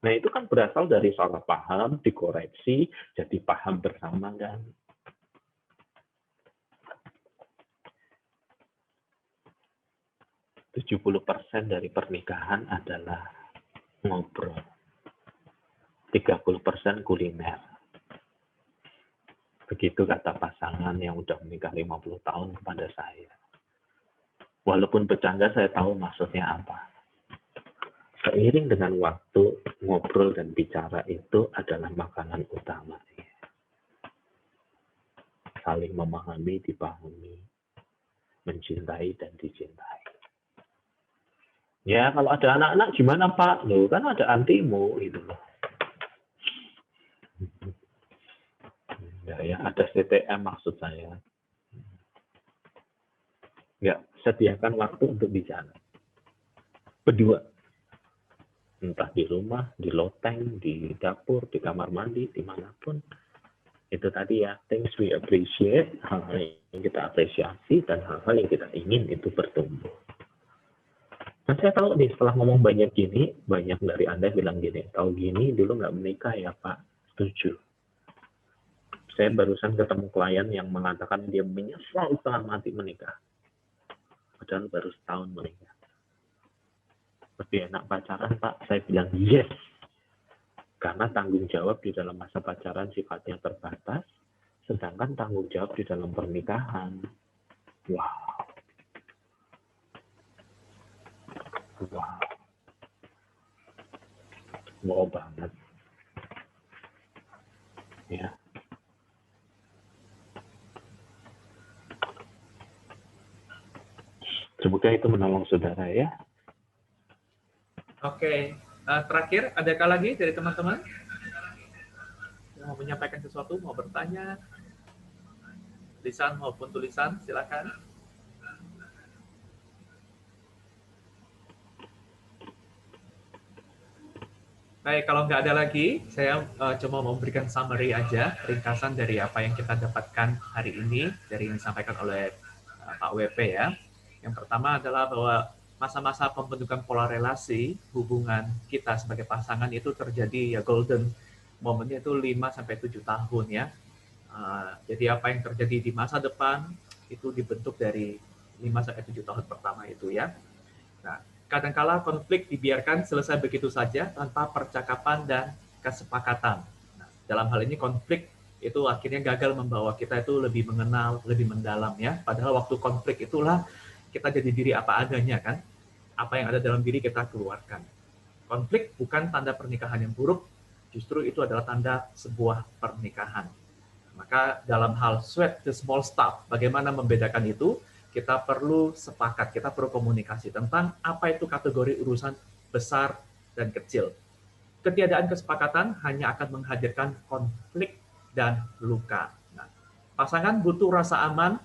Nah, itu kan berasal dari salah paham, dikoreksi, jadi paham bersama kan. %70 dari pernikahan adalah ngobrol. 30% kuliner. Begitu kata pasangan yang udah menikah 50 tahun kepada saya. Walaupun bercanda, saya tahu maksudnya apa. Seiring dengan waktu, ngobrol dan bicara itu adalah makanan utamanya. Saling memahami, dipahami, mencintai dan dicintai. Ya, kalau ada anak-anak gimana Pak? Loh, kan ada antimu gitu loh. Ya, ada CTM maksud saya. Ya, sediakan waktu untuk bicara. Berdua. Entah di rumah, di loteng, di dapur, di kamar mandi, dimanapun. Itu tadi ya, things we appreciate, hal-hal yang kita apresiasi, dan hal-hal yang kita ingin itu bertumbuh. Nah, saya tahu nih, setelah ngomong banyak gini, banyak dari Anda bilang gini, tahu gini, dulu nggak menikah ya Pak? Setuju. Saya barusan ketemu klien yang mengatakan dia menyesal setengah mati menikah. Padahal baru setahun menikah. Lebih enak pacaran Pak? Saya bilang yes. Karena tanggung jawab di dalam masa pacaran sifatnya terbatas, sedangkan tanggung jawab di dalam pernikahan. Wow. Wow. Wow banget. Ya. Semoga itu menolong saudara ya. Oke, terakhir, adakah lagi dari teman-teman yang mau menyampaikan sesuatu, mau bertanya, lisan maupun tulisan, silakan. Baik, kalau nggak ada lagi, saya cuma mau memberikan summary aja, ringkasan dari apa yang kita dapatkan hari ini, dari yang disampaikan oleh Pak WP ya. Yang pertama adalah bahwa masa-masa pembentukan pola relasi, hubungan kita sebagai pasangan itu terjadi ya golden momennya itu 5-7 tahun ya. Jadi apa yang terjadi di masa depan itu dibentuk dari 5-7 tahun pertama itu ya. Nah, kadangkala konflik dibiarkan selesai begitu saja tanpa percakapan dan kesepakatan. Nah, dalam hal ini konflik itu akhirnya gagal membawa kita itu lebih mengenal, lebih mendalam ya. Padahal waktu konflik itulah kita jadi diri apa adanya kan. Apa yang ada dalam diri kita keluarkan. Konflik bukan tanda pernikahan yang buruk, justru itu adalah tanda sebuah pernikahan. Maka dalam hal sweat the small stuff, bagaimana membedakan itu? Kita perlu sepakat, kita perlu komunikasi tentang apa itu kategori urusan besar dan kecil. Ketiadaan kesepakatan hanya akan menghadirkan konflik dan luka. Nah, pasangan butuh rasa aman,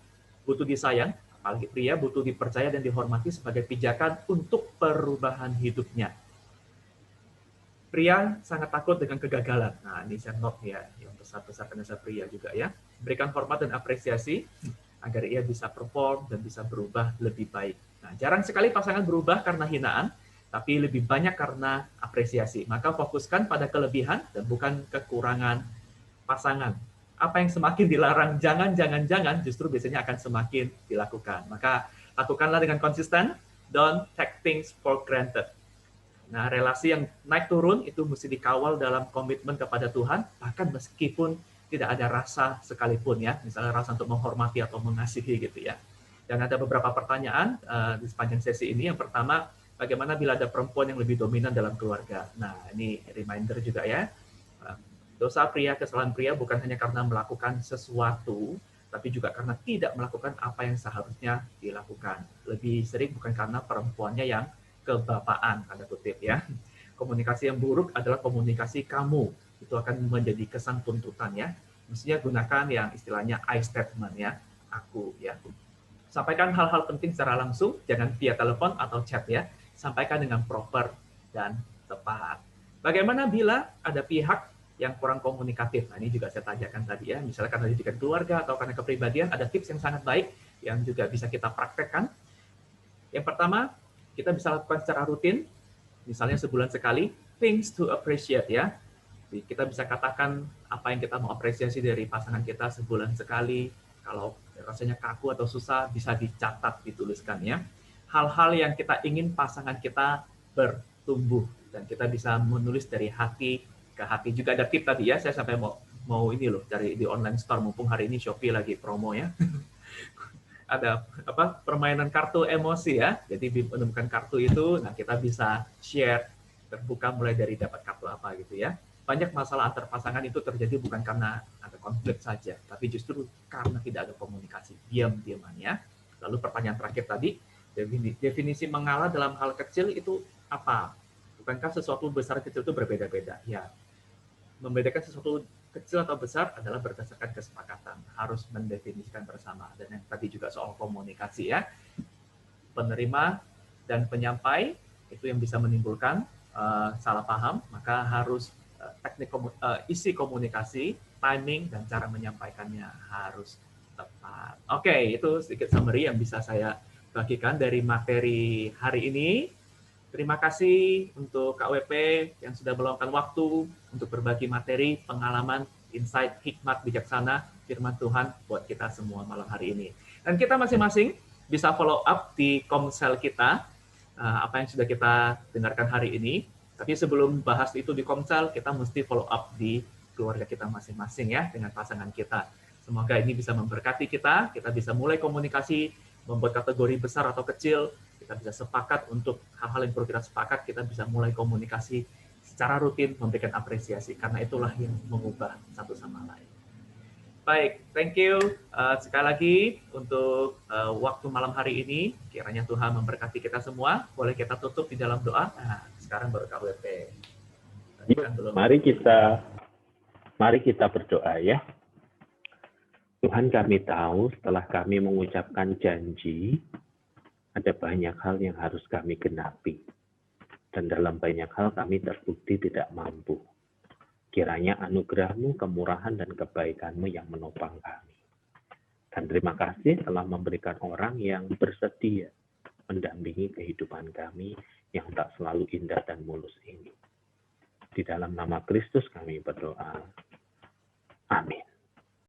butuh disayang, apalagi pria butuh dipercaya dan dihormati sebagai pijakan untuk perubahan hidupnya. Pria sangat takut dengan kegagalan. Nah, ini saya note ya, yang besar-besar saya pria juga ya. Berikan hormat dan apresiasi agar ia bisa perform dan bisa berubah lebih baik. Nah, jarang sekali pasangan berubah karena hinaan, tapi lebih banyak karena apresiasi. Maka fokuskan pada kelebihan dan bukan kekurangan pasangan. Apa yang semakin dilarang, jangan justru biasanya akan semakin dilakukan. Maka lakukanlah dengan konsisten, don't take things for granted. Nah, relasi yang naik turun itu mesti dikawal dalam komitmen kepada Tuhan, bahkan meskipun tidak ada rasa sekalipun ya, misalnya rasa untuk menghormati atau mengasihi gitu ya. Dan ada beberapa pertanyaan di sepanjang sesi ini. Yang pertama, bagaimana bila ada perempuan yang lebih dominan dalam keluarga? Nah, ini reminder juga ya. Dosa pria, kesalahan pria bukan hanya karena melakukan sesuatu, tapi juga karena tidak melakukan apa yang seharusnya dilakukan. Lebih sering bukan karena perempuannya yang kebapaan, tanda kutip ya. Komunikasi yang buruk adalah komunikasi kamu. Itu akan menjadi kesan tuntutan ya. Mestinya gunakan yang istilahnya I statement ya, aku ya. Sampaikan hal-hal penting secara langsung, jangan via telepon atau chat ya. Sampaikan dengan proper dan tepat. Bagaimana bila ada pihak yang kurang komunikatif? Nah, ini juga saya tanyakan tadi ya. Misalnya karena didikan keluarga atau karena kepribadian, ada tips yang sangat baik yang juga bisa kita praktekkan. Yang pertama, kita bisa lakukan secara rutin, misalnya sebulan sekali, things to appreciate ya. Kita bisa katakan apa yang kita mau apresiasi dari pasangan kita sebulan sekali. Kalau rasanya kaku atau susah, bisa dicatat, dituliskan ya. Hal-hal yang kita ingin pasangan kita bertumbuh, dan kita bisa menulis dari hati ke hati. Juga ada tip tadi ya, saya sampai mau ini loh, cari di online store, mumpung hari ini Shopee lagi promo ya. Ada permainan kartu emosi ya. Jadi menemukan kartu itu, nah kita bisa share, terbuka mulai dari dapat kartu apa gitu ya. Banyak masalah antar pasangan itu terjadi bukan karena ada konflik saja, tapi justru karena tidak ada komunikasi, diam-diaman ya. Lalu pertanyaan terakhir tadi, definisi mengalah dalam hal kecil itu apa? Bukankah sesuatu besar kecil itu berbeda-beda? Ya, membedakan sesuatu kecil atau besar adalah berdasarkan kesepakatan, harus mendefinisikan bersama. Dan yang tadi juga soal komunikasi ya, penerima dan penyampai itu yang bisa menimbulkan salah paham, maka harus teknik isi komunikasi, timing dan cara menyampaikannya harus tepat. Oke, itu sedikit summary yang bisa saya bagikan dari materi hari ini. Terima kasih untuk KWP yang sudah meluangkan waktu untuk berbagi materi, pengalaman, insight, hikmat, bijaksana, firman Tuhan buat kita semua malam hari ini. Dan kita masing-masing bisa follow up di Komsel kita, apa yang sudah kita dengarkan hari ini. Tapi sebelum bahas itu di Komsel, kita mesti follow up di keluarga kita masing-masing ya, dengan pasangan kita. Semoga ini bisa memberkati kita bisa mulai komunikasi, membuat kategori besar atau kecil, kita bisa sepakat untuk hal-hal yang perlu kita sepakat, kita bisa mulai komunikasi secara rutin, memberikan apresiasi, karena itulah yang mengubah satu sama lain. Baik, thank you sekali lagi untuk waktu malam hari ini. Kiranya Tuhan memberkati kita semua. Boleh kita tutup di dalam doa? Nah, sekarang baru KWP. Mari kita berdoa ya. Tuhan, kami tahu setelah kami mengucapkan janji, ada banyak hal yang harus kami genapi. Dan dalam banyak hal kami terbukti tidak mampu. Kiranya anugerah-Mu, kemurahan dan kebaikan-Mu yang menopang kami. Dan terima kasih telah memberikan orang yang bersedia mendampingi kehidupan kami yang tak selalu indah dan mulus ini. Di dalam nama Kristus kami berdoa.